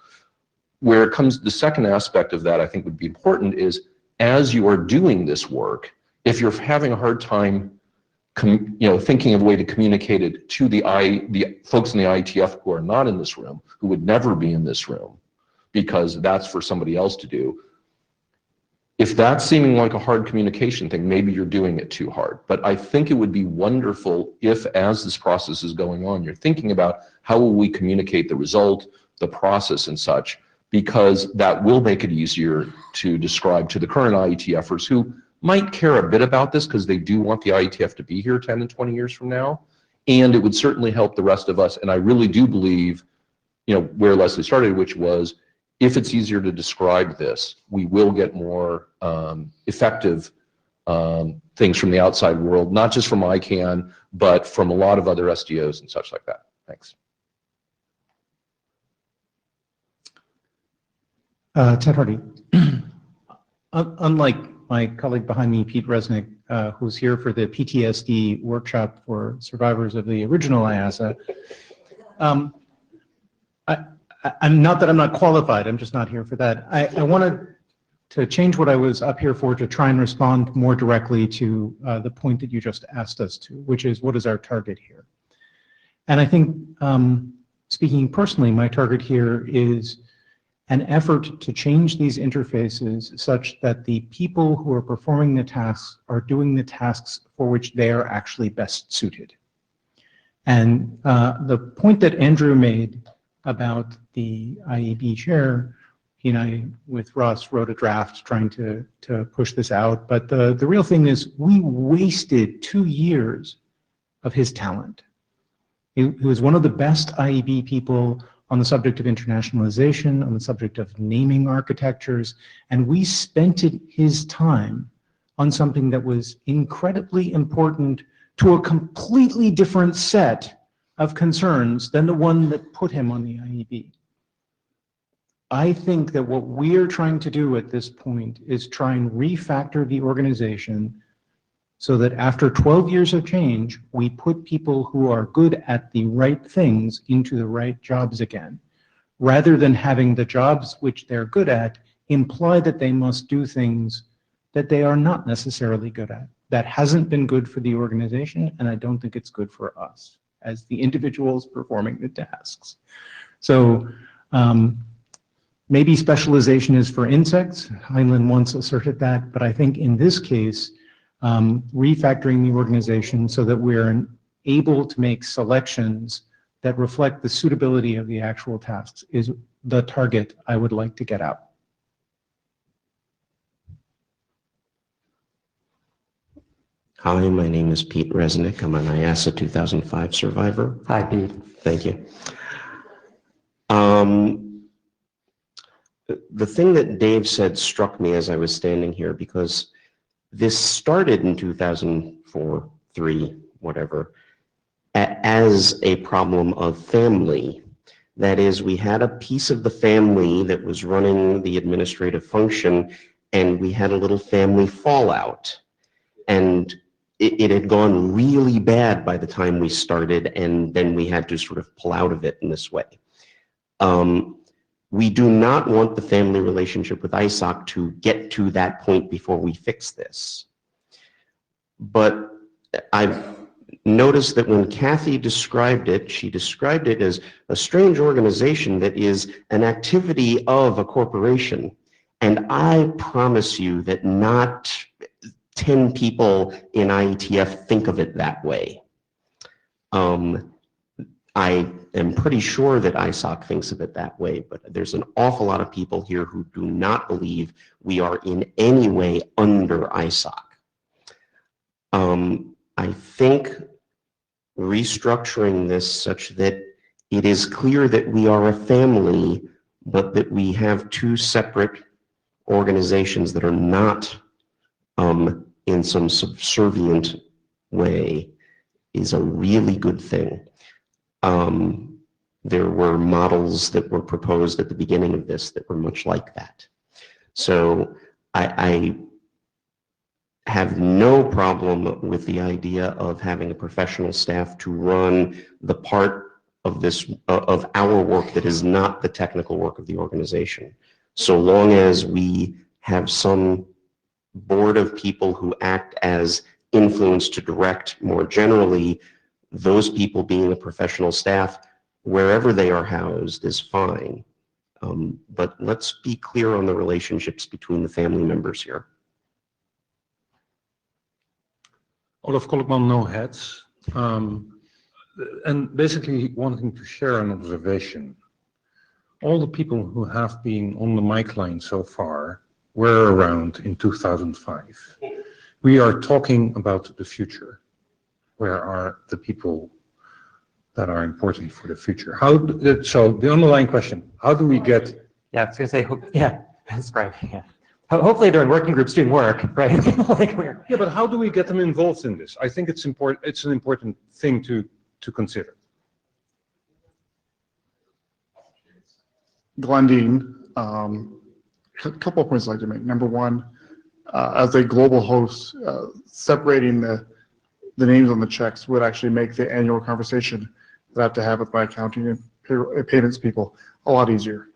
Speaker 4: Where it comes, the second aspect of that I think would be important is, as you are doing this work, if you're having a hard time thinking of a way to communicate it to the folks in the IETF who are not in this room, who would never be in this room, because that's for somebody else to do. If that's seeming like a hard communication thing, maybe you're doing it too hard. But I think it would be wonderful if, as this process is going on, you're thinking about how will we communicate the result, the process and such, because that will make it easier to describe to the current IETFers who might care a bit about this because they do want the IETF to be here 10 and 20 years from now. And it would certainly help the rest of us. And I really do believe, where Leslie started, which was, if it's easier to describe this, we will get more effective things from the outside world, not just from ICANN, but from a lot of other SDOs and such like that. Thanks.
Speaker 9: Ted Hardy. Unlike my colleague behind me, Pete Resnick, who's here for the PTSD workshop for survivors of the original IASA, I'm not that I'm not qualified, I'm just not here for that. I wanted to change what I was up here for to try and respond more directly to the point that you just asked us to, which is, what is our target here? And I think, speaking personally, my target here is an effort to change these interfaces such that the people who are performing the tasks are doing the tasks for which they are actually best suited. And the point that Andrew made about the IAB chair, he and I, with Russ, wrote a draft trying to push this out. But the real thing is we wasted 2 years of his talent. He was one of the best IEB people on the subject of internationalization, on the subject of naming architectures, and we spent his time on something that was incredibly important to a completely different set of concerns than the one that put him on the IEB. I think that what we're trying to do at this point is try and refactor the organization so that after 12 years of change, we put people who are good at the right things into the right jobs again, rather than having the jobs which they're good at imply that they must do things that they are not necessarily good at. That hasn't been good for the organization, and I don't think it's good for us as the individuals performing the tasks. So maybe specialization is for insects. Heinlein once asserted that, but I think in this case, refactoring the organization so that we're able to make selections that reflect the suitability of the actual tasks is the target I would like to get out.
Speaker 19: Hi, my name is Pete Resnick. I'm an IASA 2005 survivor.
Speaker 1: Hi, Pete.
Speaker 19: Thank you. The thing that Dave said struck me as I was standing here, because this started in 2004, 3, whatever, as a problem of family. That is, we had a piece of the family that was running the administrative function, and we had a little family fallout. And it had gone really bad by the time we started, and then we had to sort of pull out of it in this way. We do not want the family relationship with ISOC to get to that point before we fix this. But I've noticed that when Kathy described it, she described it as a strange organization that is an activity of a corporation. And I promise you that not 10 people in IETF think of it that way. I am pretty sure that ISOC thinks of it that way, but there's an awful lot of people here who do not believe we are in any way under ISOC. I think restructuring this such that it is clear that we are a family, but that we have 2 separate organizations that are not in some subservient way is a really good thing. There were models that were proposed at the beginning of this that were much like that. So I have no problem with the idea of having a professional staff to run the part of this, of our work that is not the technical work of the organization. So long as we have some board of people who act as influence to direct more generally, those people being the professional staff, wherever they are housed is fine. But let's be clear on the relationships between the family members here.
Speaker 3: Olaf Kolkman, No Hats. And basically wanting to share an observation. All the people who have been on the mic line so far were around in 2005. We are talking about the future. Where are the people that are important for the future? So the underlying question, how do we get...
Speaker 1: Yeah, I was going to say, yeah, that's right. Yeah. Hopefully they're in working groups doing work, right?
Speaker 3: Yeah, but how do we get them involved in this? I think it's important. It's an important thing to consider.
Speaker 20: Glendine, a couple of points I'd like to make. Number one, as a global host, separating the names on the checks would actually make the annual conversation that I have to have with my accounting and payments people a lot easier,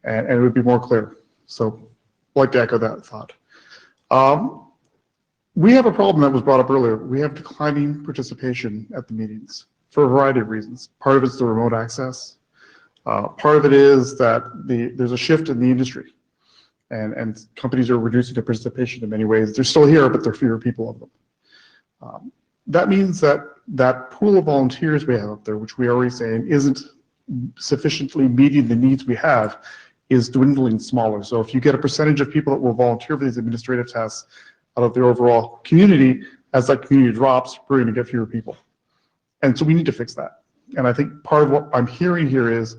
Speaker 20: and it would be more clear. So I'd like to echo that thought. We have a problem that was brought up earlier. We have declining participation at the meetings for a variety of reasons. Part of it's the remote access. Part of it is that there's a shift in the industry, and companies are reducing their participation in many ways. They're still here, but there are fewer people of them. That means that pool of volunteers we have up there, which we are already saying isn't sufficiently meeting the needs we have, is dwindling smaller. So if you get a percentage of people that will volunteer for these administrative tasks out of the overall community, as that community drops, we're going to get fewer people. And so we need to fix that. And I think part of what I'm hearing here is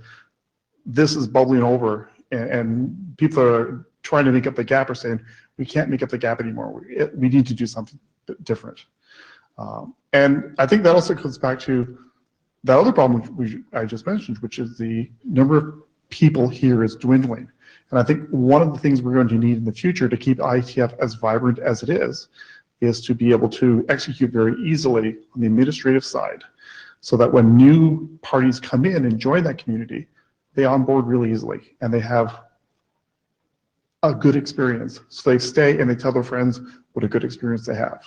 Speaker 20: this is bubbling over, and people are trying to make up the gap, are saying, we can't make up the gap anymore. We need to do something different. And I think that also comes back to that other problem I just mentioned, which is the number of people here is dwindling. And I think one of the things we're going to need in the future to keep IETF as vibrant as it is to be able to execute very easily on the administrative side, so that when new parties come in and join that community, they onboard really easily and they have a good experience. So they stay and they tell their friends what a good experience they have.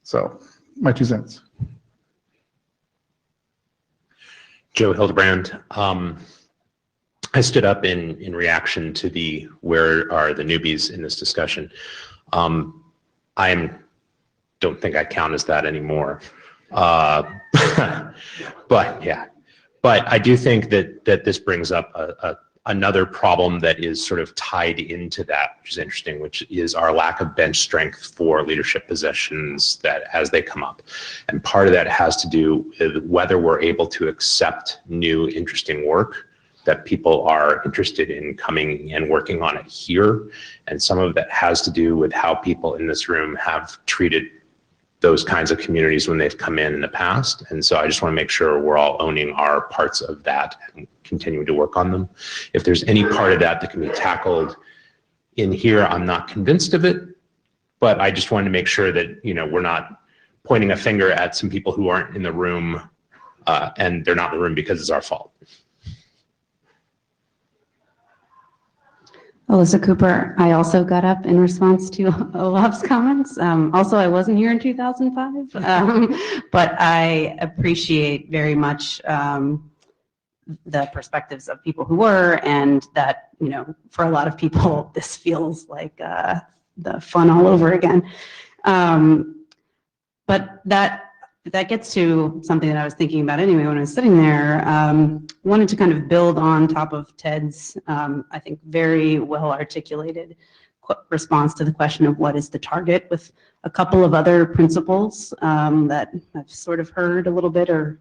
Speaker 20: So my 2 cents.
Speaker 21: Joe Hildebrand. I stood up in reaction to the where are the newbies in this discussion. I don't think I count as that anymore. But yeah, but I do think that this brings up another problem that is sort of tied into that, which is interesting, which is our lack of bench strength for leadership positions that as they come up. And part of that has to do with whether we're able to accept new interesting work, that people are interested in coming and working on it here. And some of that has to do with how people in this room have treated those kinds of communities when they've come in the past. And so I just want to make sure we're all owning our parts of that and continuing to work on them. If there's any part of that that can be tackled in here, I'm not convinced of it, but I just wanted to make sure that, you know, we're not pointing a finger at some people who aren't in the room and they're not in the room because it's our fault.
Speaker 6: Alyssa Cooper, I also got up in response to Olaf's comments. Also, I wasn't here in 2005, but I appreciate very much the perspectives of people who were, and that, you know, for a lot of people, this feels like the fun all over again. But that gets to something that I was thinking about anyway when I was sitting there. Wanted to kind of build on top of Ted's, I think, very well articulated response to the question of what is the target, with a couple of other principles that I've sort of heard a little bit, or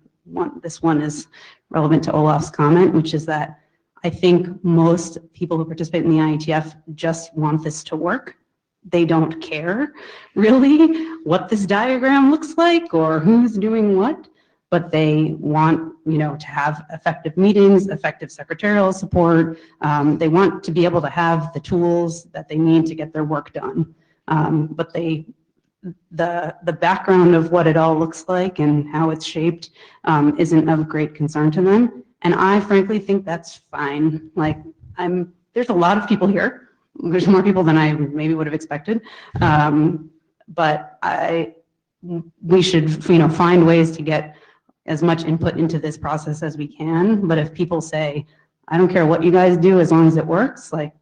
Speaker 6: this one is relevant to Olaf's comment, which is that I think most people who participate in the IETF just want this to work. They don't care really what this diagram looks like or who's doing what, but they want, you know, to have effective meetings, effective secretarial support. They want to be able to have the tools that they need to get their work done. But the background of what it all looks like and how it's shaped isn't of great concern to them. And I frankly think that's fine. Like, there's a lot of people here. There's more people than I maybe would have expected. But we should, you know, find ways to get as much input into this process as we can. But if people say, I don't care what you guys do as long as it works, like,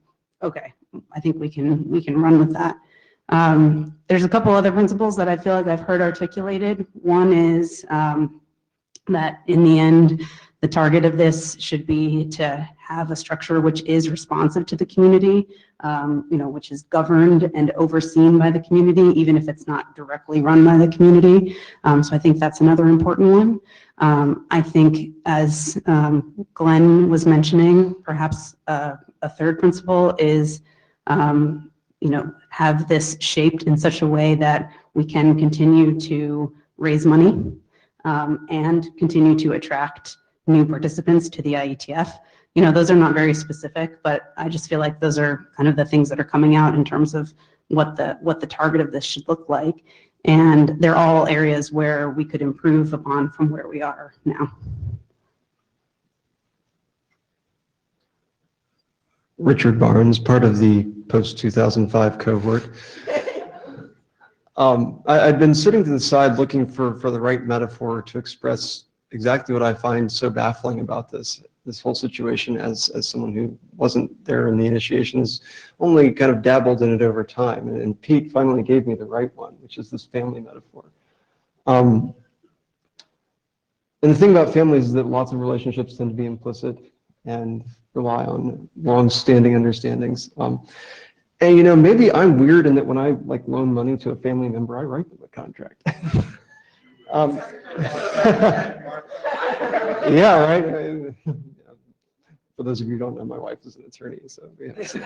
Speaker 6: okay, I think we can run with that. There's a couple other principles that I feel like I've heard articulated. One is that in the end, the target of this should be to have a structure which is responsive to the community, you know, which is governed and overseen by the community, even if it's not directly run by the community. So I think that's another important one. I think, as Glenn was mentioning, perhaps a third principle is, you know, have this shaped in such a way that we can continue to raise money and continue to attract new participants to the IETF. You know, those are not very specific, but I just feel like those are kind of the things that are coming out in terms of what the target of this should look like. And they're all areas where we could improve upon from where we are now.
Speaker 22: Richard Barnes, part of the post-2005 cohort. I've been sitting to the side looking for the right metaphor to express exactly what I find so baffling about this whole situation, as someone who wasn't there in the initiation, has only kind of dabbled in it over time. And Pete finally gave me the right one, which is this family metaphor. And the thing about families is that lots of relationships tend to be implicit. and rely on long-standing understandings. And maybe I'm weird in that when I like loan money to a family member, I write them a contract. Yeah, right. For those of you who don't know, my wife is an attorney, so we have some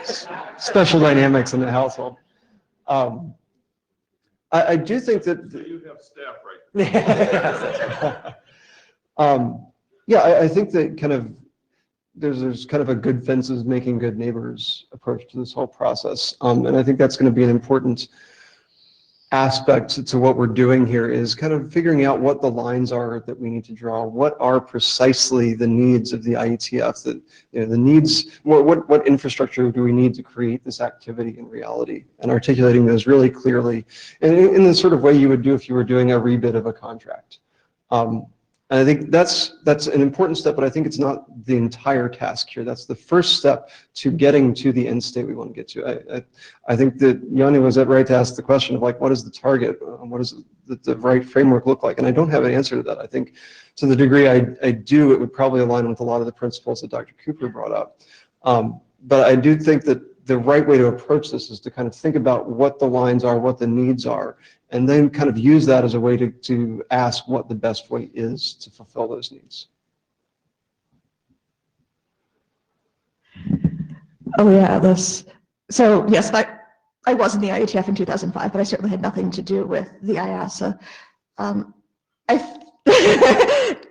Speaker 22: special dynamics in the household. I do think that.
Speaker 18: You have staff right.
Speaker 22: Yeah, I think that kind of there's kind of a good fences making good neighbors approach to this whole process, and I think that's going to be an important aspect to what we're doing here is kind of figuring out what the lines are that we need to draw. What are precisely the needs of the IETF? That the needs. What infrastructure do we need to create this activity in reality? And articulating those really clearly, and in the sort of way you would do if you were doing a rebid of a contract. And I think that's an important step, but I think it's not the entire task here. That's the first step to getting to the end state we want to get to. I think that Yanni was right to ask the question of like, what is the target? What does the right framework look like? And I don't have an answer to that. I think to the degree I do, it would probably align with a lot of the principles that Dr. Cooper brought up. But I do think that the right way to approach this is to kind of think about what the lines are, what the needs are, and then kind of use that as a way to ask what the best way is to fulfill those needs.
Speaker 2: Oh yeah, this. So yes, I was in the IETF in 2005, but I certainly had nothing to do with the IASA.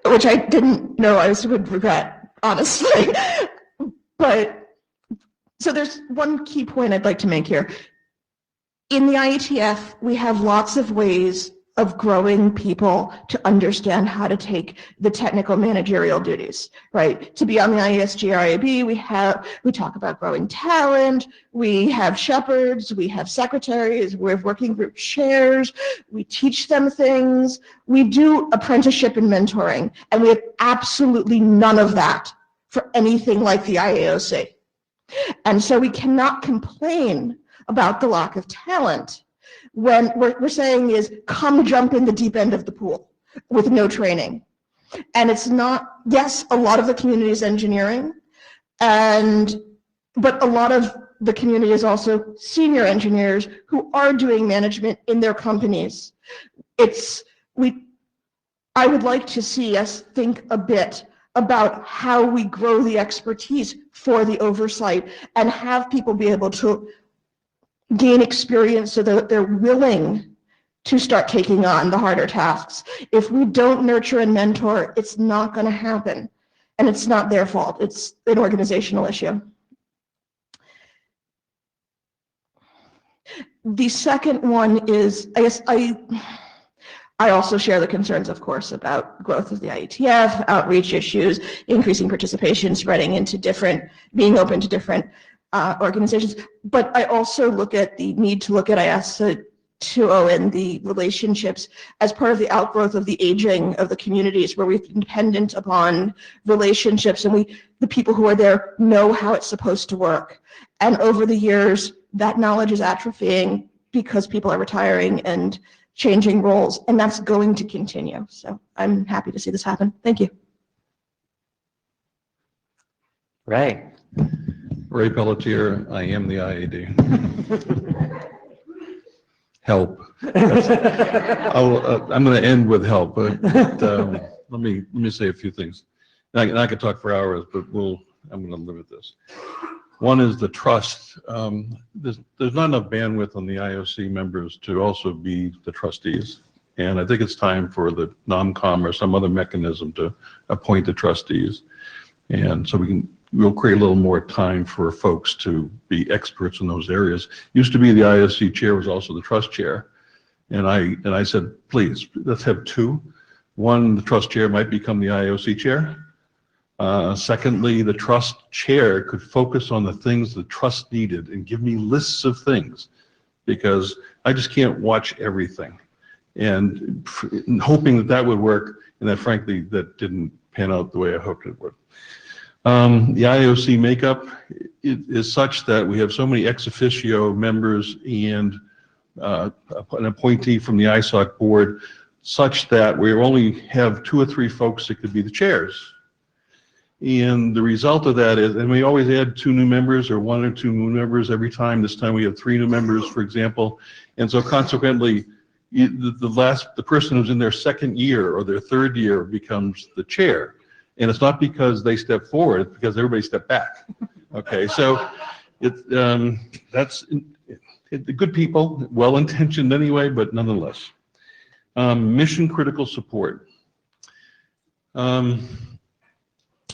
Speaker 2: Which I didn't know I would regret, honestly. But so there's one key point I'd like to make here. In the IETF, we have lots of ways of growing people to understand how to take the technical managerial duties, right? To be on the IESG-RIB, we talk about growing talent, we have shepherds, we have secretaries, we have working group chairs, we teach them things, we do apprenticeship and mentoring, and we have absolutely none of that for anything like the IAOC. And so we cannot complain about the lack of talent when what we're saying is come jump in the deep end of the pool with no training. And it's not, yes, a lot of the community is engineering, but a lot of the community is also senior engineers who are doing management in their companies. I would like to see us think a bit about how we grow the expertise for the oversight and have people be able to gain experience so that they're willing to start taking on the harder tasks. If we don't nurture and mentor, it's not going to happen. And it's not their fault. It's an organizational issue. The second one is, I guess I also share the concerns, of course, about growth of the IETF, outreach issues, increasing participation, spreading into being open to different organizations. But I also look at the need to look at IASA20 and the relationships as part of the outgrowth of the aging of the communities where we've been dependent upon relationships and the people who are there know how it's supposed to work. And over the years, that knowledge is atrophying because people are retiring and changing roles, and that's going to continue. So I'm happy to see this happen. Thank you.
Speaker 1: Right.
Speaker 7: Ray Pelletier, I am the IAD. Help. I'm going to end with help, but let me say a few things. I could talk for hours, but I'm going to limit this. One is the trust. There's not enough bandwidth on the IOC members to also be the trustees. And I think it's time for the NOMCOM or some other mechanism to appoint the trustees. And so we'll create a little more time for folks to be experts in those areas. Used to be the IOC chair was also the trust chair. And I said, please, let's have two. One, the trust chair might become the IOC chair. Secondly, the trust chair could focus on the things the trust needed and give me lists of things, because I just can't watch everything. And hoping that would work, and that frankly, that didn't pan out the way I hoped it would. The IOC makeup is such that we have so many ex officio members and an appointee from the ISOC board, such that we only have 2 or 3 folks that could be the chairs. And the result of that is, and we always add 2 new members or 1 or 2 new members every time. This time we have 3 new members, for example. And so consequently, the person who's in their 2nd year or their 3rd year becomes the chair. And it's not because they step forward, it's because everybody stepped back. Okay, so that's good people, well-intentioned anyway, but nonetheless. Mission critical support.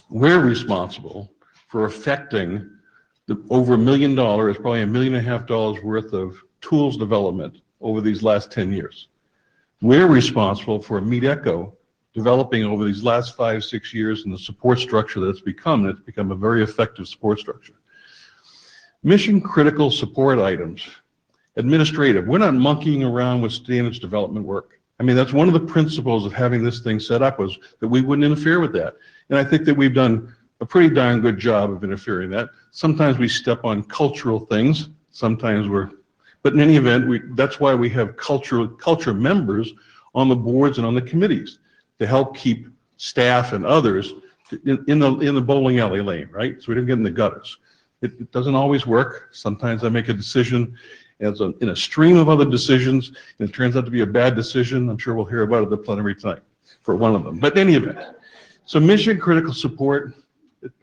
Speaker 7: We're responsible for affecting the over $1 million, probably $1.5 million worth of tools development over these last 10 years. We're responsible for MeetEcho developing over these last 5, 6 years and the support structure that it's become. It's become a very effective support structure. Mission critical support items. Administrative. We're not monkeying around with standards development work. I mean, that's one of the principles of having this thing set up, was that we wouldn't interfere with that. And I think that we've done a pretty darn good job of interfering that. Sometimes we step on cultural things. Sometimes but in any event, that's why we have culture members on the boards and on the committees to help keep staff and others in the bowling alley lane, right? So we don't get in the gutters. It doesn't always work. Sometimes I make a decision in a stream of other decisions, and it turns out to be a bad decision. I'm sure we'll hear about it at the plenary tonight for one of them. But in any event, so mission critical support,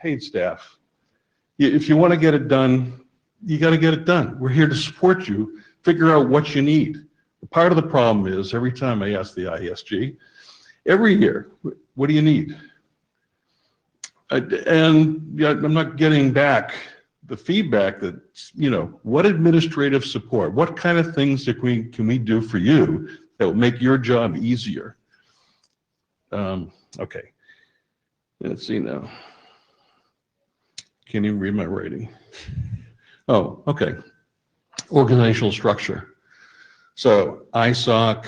Speaker 7: paid staff. If you want to get it done, you got to get it done. We're here to support you, figure out what you need. Part of the problem is, every time I ask the ISG, every year, what do you need? And I'm not getting back the feedback that, what administrative support, what kind of things can we do for you that will make your job easier? Okay, let's see now. Can't even read my writing. Oh, okay. Organizational structure. So ISOC,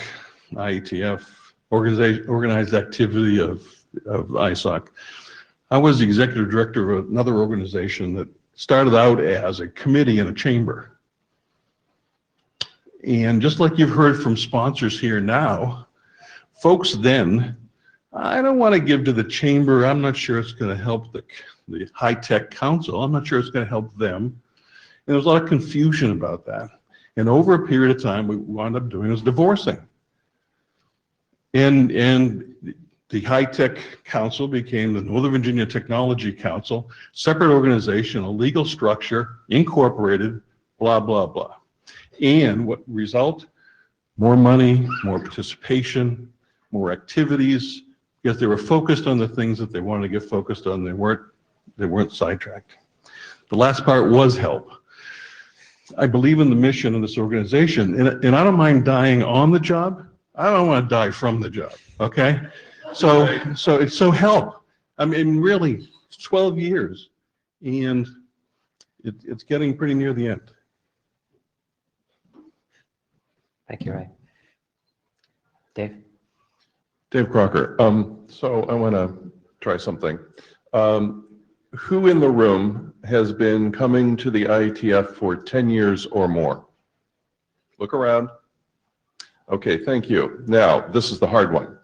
Speaker 7: IETF, organized activity of ISOC. I was the executive director of another organization that started out as a committee in a chamber. And just like you've heard from sponsors here now, folks then, I don't want to give to the chamber. I'm not sure it's going to help the high-tech council. I'm not sure it's going to help them. And there was a lot of confusion about that. And over a period of time, what we wound up doing was divorcing. And the high-tech council became the Northern Virginia Technology Council, separate organization, a legal structure, incorporated, blah, blah, blah. And what result? More money, more participation, more activities, because they were focused on the things that they wanted to get focused on. They weren't sidetracked. The last part was help. I believe in the mission of this organization, and I don't mind dying on the job. I don't want to die from the job, okay? So help. I mean, really, it's 12 years, and it's getting pretty near the end.
Speaker 1: Thank you, Ray. Dave?
Speaker 18: Dave Crocker. So I want to try something. Who in the room has been coming to the IETF for 10 years or more? Look around. Okay, thank you. Now, this is the hard one.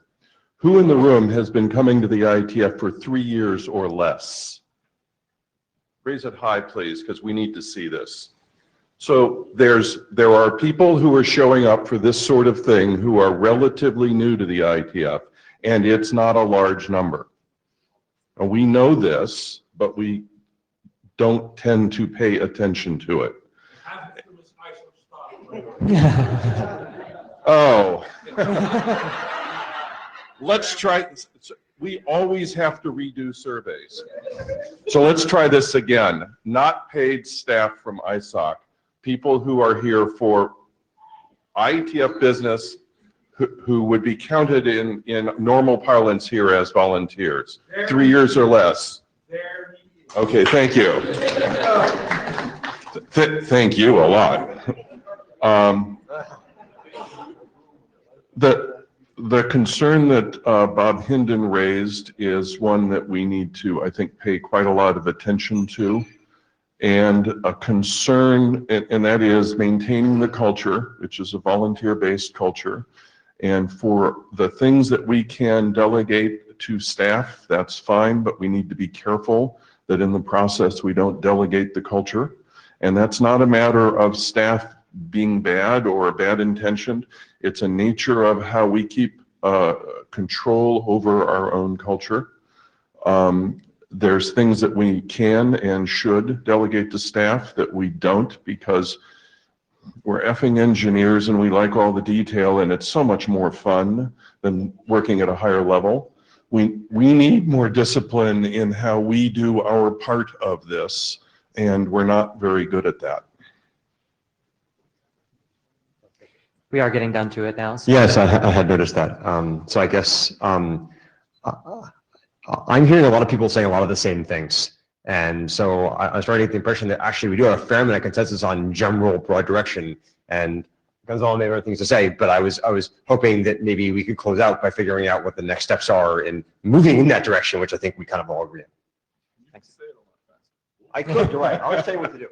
Speaker 18: Who in the room has been coming to the IETF for 3 years or less? Raise it high, please, because we need to see this. So there are people who are showing up for this sort of thing who are relatively new to the IETF, and it's not a large number. And we know this, but we don't tend to pay attention to it. Oh. Let's try, we always have to redo surveys. So let's try this again. Not paid staff from ISOC, people who are here for IETF business who would be counted in normal parlance here as volunteers. 3 years or less. Okay, thank you. Thank you a lot. The concern that Bob Hinden raised is one that we need to, I think, pay quite a lot of attention to. And a concern, and that is maintaining the culture, which is a volunteer-based culture. And for the things that we can delegate to staff, that's fine, but we need to be careful that in the process we don't delegate the culture. And that's not a matter of staff being bad or bad intentioned. It's a nature of how we keep control over our own culture. There's things that we can and should delegate to staff that we don't because we're effing engineers and we like all the detail and it's so much more fun than working at a higher level. We need more discipline in how we do our part of this, and we're not very good at that.
Speaker 1: We are getting down to it now. So
Speaker 16: Yes, I had noticed that. So I guess I'm hearing a lot of people saying a lot of the same things. And so I was starting to get the impression that actually we do have a fair amount of consensus on general broad direction. And Gonzalo may have other things to say, but I was hoping that maybe we could close out by figuring out what the next steps are in moving in that direction, which I think we kind of all agree on. Thanks. I could, you're right. I'll tell you what to do.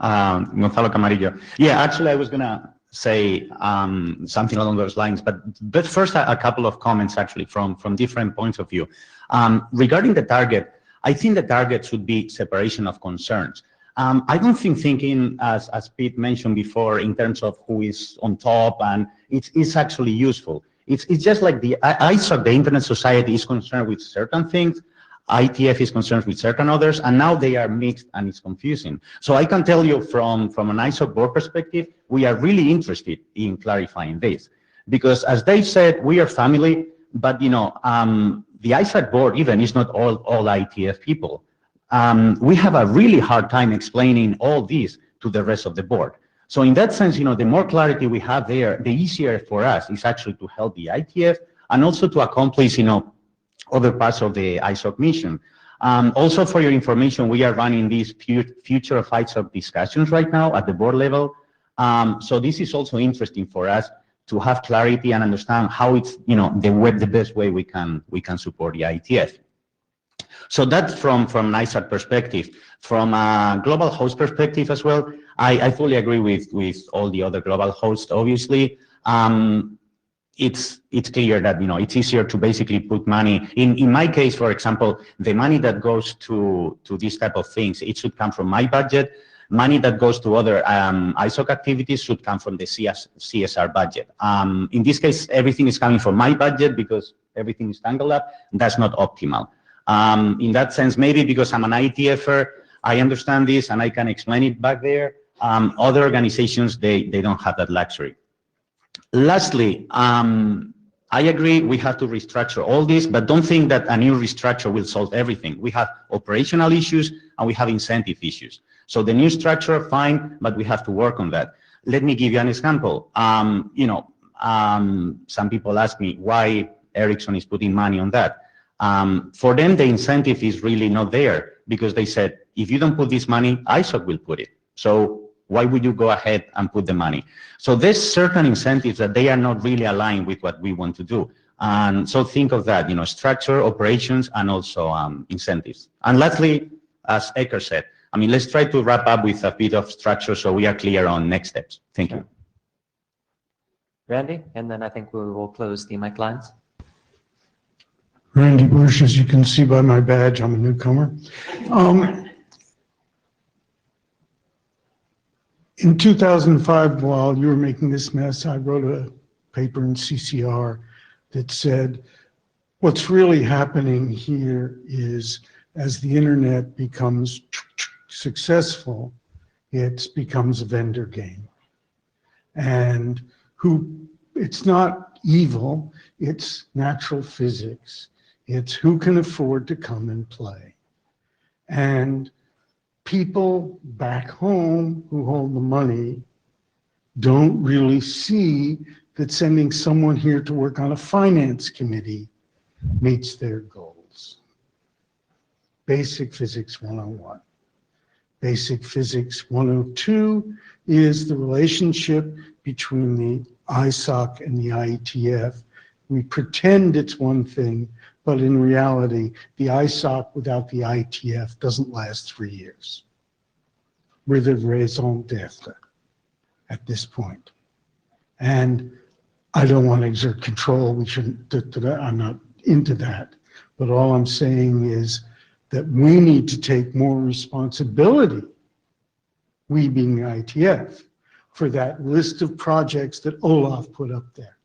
Speaker 8: Gonzalo Camarillo. Yeah, actually, I was going to say something along those lines, but first a couple of comments actually from different points of view. Regarding the target, I think the target should be separation of concerns. I don't think thinking, as Pete mentioned before, in terms of who is on top, and it's actually useful. It's just like the ISOC, the Internet Society, is concerned with certain things, IETF is concerned with certain others, and now they are mixed and it's confusing. So I can tell you from an ISOC board perspective, we are really interested in clarifying this. Because as Dave said, we are family, but you know, the ISAC board even is not all IETF people. We have a really hard time explaining all this to the rest of the board. So in that sense, you know, the more clarity we have there, the easier for us is actually to help the IETF and also to accomplish, you know, other parts of the ISOC mission. Also for your information, we are running these future of ISOC discussions right now at the board level. So this is also interesting for us to have clarity and understand how it's, you know, the best way we can support the IETF. So that's from an ISAC perspective. From a global host perspective as well, I fully agree with all the other global hosts, obviously. It's clear that, you know, it's easier to basically put money, in my case, for example, the money that goes to these type of things, it should come from my budget. Money that goes to other ISOC activities should come from the CSR budget. In this case, everything is coming from my budget because everything is tangled up. That's not optimal. In that sense, maybe because I'm an IETFer, I understand this and I can explain it back there. Other organizations, they don't have that luxury. Lastly, I agree we have to restructure all this, but don't think that a new restructure will solve everything. We have operational issues and we have incentive issues. So the new structure, fine, but we have to work on that. Let me give you an example. You know, some people ask me why Ericsson is putting money on that. For them, the incentive is really not there because they said, if you don't put this money, ISOC will put it. So why would you go ahead and put the money? So there's certain incentives that they are not really aligned with what we want to do. And so think of that, you know, structure, operations, and also incentives. And lastly, as Eker said, I mean, let's try to wrap up with a bit of structure so we are clear on next steps. Thank you.
Speaker 1: Randy, and then I think we will close the mic lines.
Speaker 10: Randy Bush, as you can see by my badge, I'm a newcomer. In 2005, while you were making this mess, I wrote a paper in CCR that said, what's really happening here is as the internet becomes successful, it becomes a vendor game. And it's not evil, it's natural physics. It's who can afford to come and play. And people back home who hold the money don't really see that sending someone here to work on a finance committee meets their goals. Basic Physics 101. Basic Physics 102 is the relationship between the ISOC and the IETF. We pretend it's one thing, but in reality, the ISOC without the IETF doesn't last 3 years. We're the raison d'etre at this point. And I don't want to exert control. We shouldn't, I'm not into that. But all I'm saying is that we need to take more responsibility, we being the IETF, for that list of projects that Olaf put up there.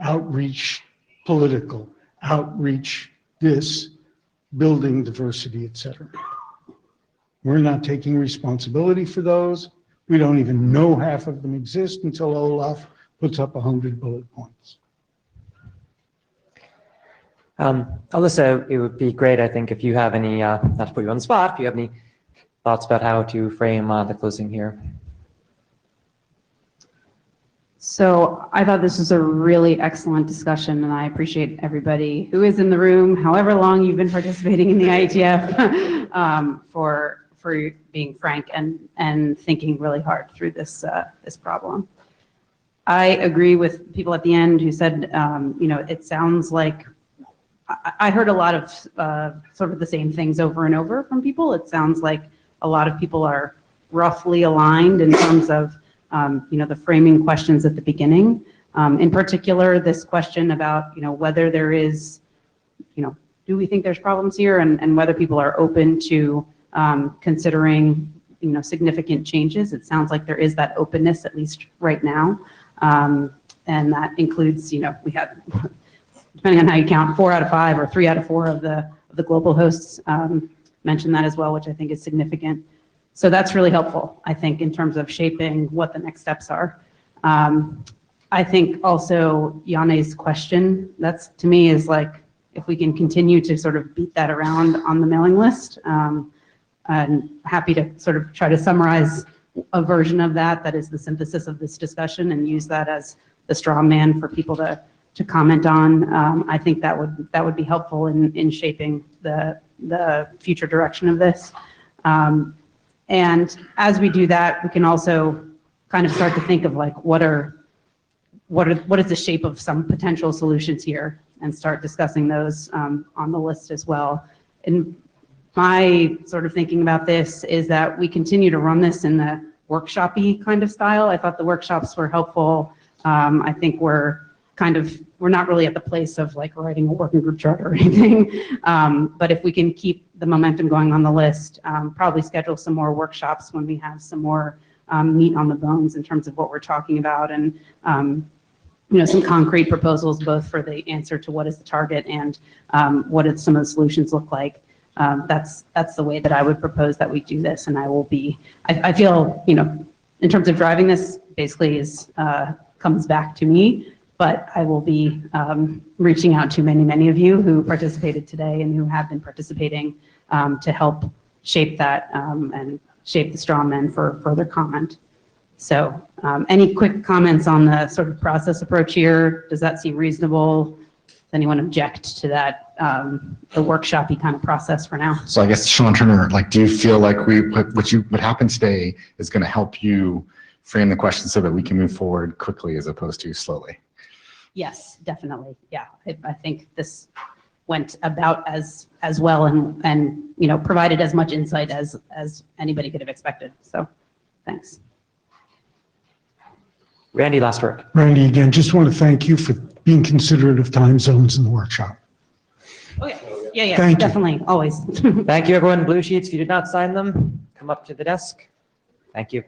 Speaker 10: Outreach, political, outreach, this, building diversity, etc. We're not taking responsibility for those. We don't even know half of them exist until Olaf puts up 100 bullet points.
Speaker 1: Alyssa, it would be great, I think, if you have any, not to put you on the spot, if you have any thoughts about how to frame the closing here.
Speaker 6: So I thought this was a really excellent discussion, and I appreciate everybody who is in the room, however long you've been participating in the IETF, for being frank and thinking really hard through this problem. I agree with people at the end who said, it sounds like I heard a lot of sort of the same things over and over from people. It sounds like a lot of people are roughly aligned in terms of the framing questions at the beginning. In particular, this question about whether there is, do we think there's problems here, and whether people are open to considering significant changes. It sounds like there is that openness, at least right now, and that includes we had, depending on how you count, 4 out of 5 or 3 out of 4 of the global hosts mentioned that as well, which I think is significant. So that's really helpful, I think, in terms of shaping what the next steps are. I think also Yanne's question, that's to me is like, if we can continue to sort of beat that around on the mailing list, I'm happy to sort of try to summarize a version of that is the synthesis of this discussion, and use that as the straw man for people to comment on. I think that would be helpful in shaping the future direction of this. And as we do that, we can also kind of start to think of like what is the shape of some potential solutions here, and start discussing those on the list as well. And my sort of thinking about this is that we continue to run this in the workshop-y kind of style. I thought the workshops were helpful. I think we're not really at the place of like writing a working group chart or anything. But if we can keep the momentum going on the list, probably schedule some more workshops when we have some more meat on the bones in terms of what we're talking about, and some concrete proposals both for the answer to what is the target and what do some of the solutions look like. That's the way that I would propose that we do this, and I feel, in terms of driving this, basically comes back to me. But I will be reaching out to many of you who participated today and who have been participating to help shape that and shape the straw man for further comment. So any quick comments on the sort of process approach here? Does that seem reasonable? Does anyone object to that, the workshop-y kind of process for now?
Speaker 11: So I guess, Sean Turner, do you feel like what happened today is going to help you frame the question so that we can move forward quickly as opposed to slowly?
Speaker 6: Yes, definitely. Yeah, I think this went about as well and provided as much insight as anybody could have expected. So, thanks.
Speaker 1: Randy, last word.
Speaker 10: Randy, again, just want to thank you for being considerate of time zones in the workshop.
Speaker 6: Oh yeah, yeah,
Speaker 10: Thank you.
Speaker 6: definitely, always.
Speaker 1: Thank you, everyone. Blue sheets, if you did not sign them, come up to the desk. Thank you.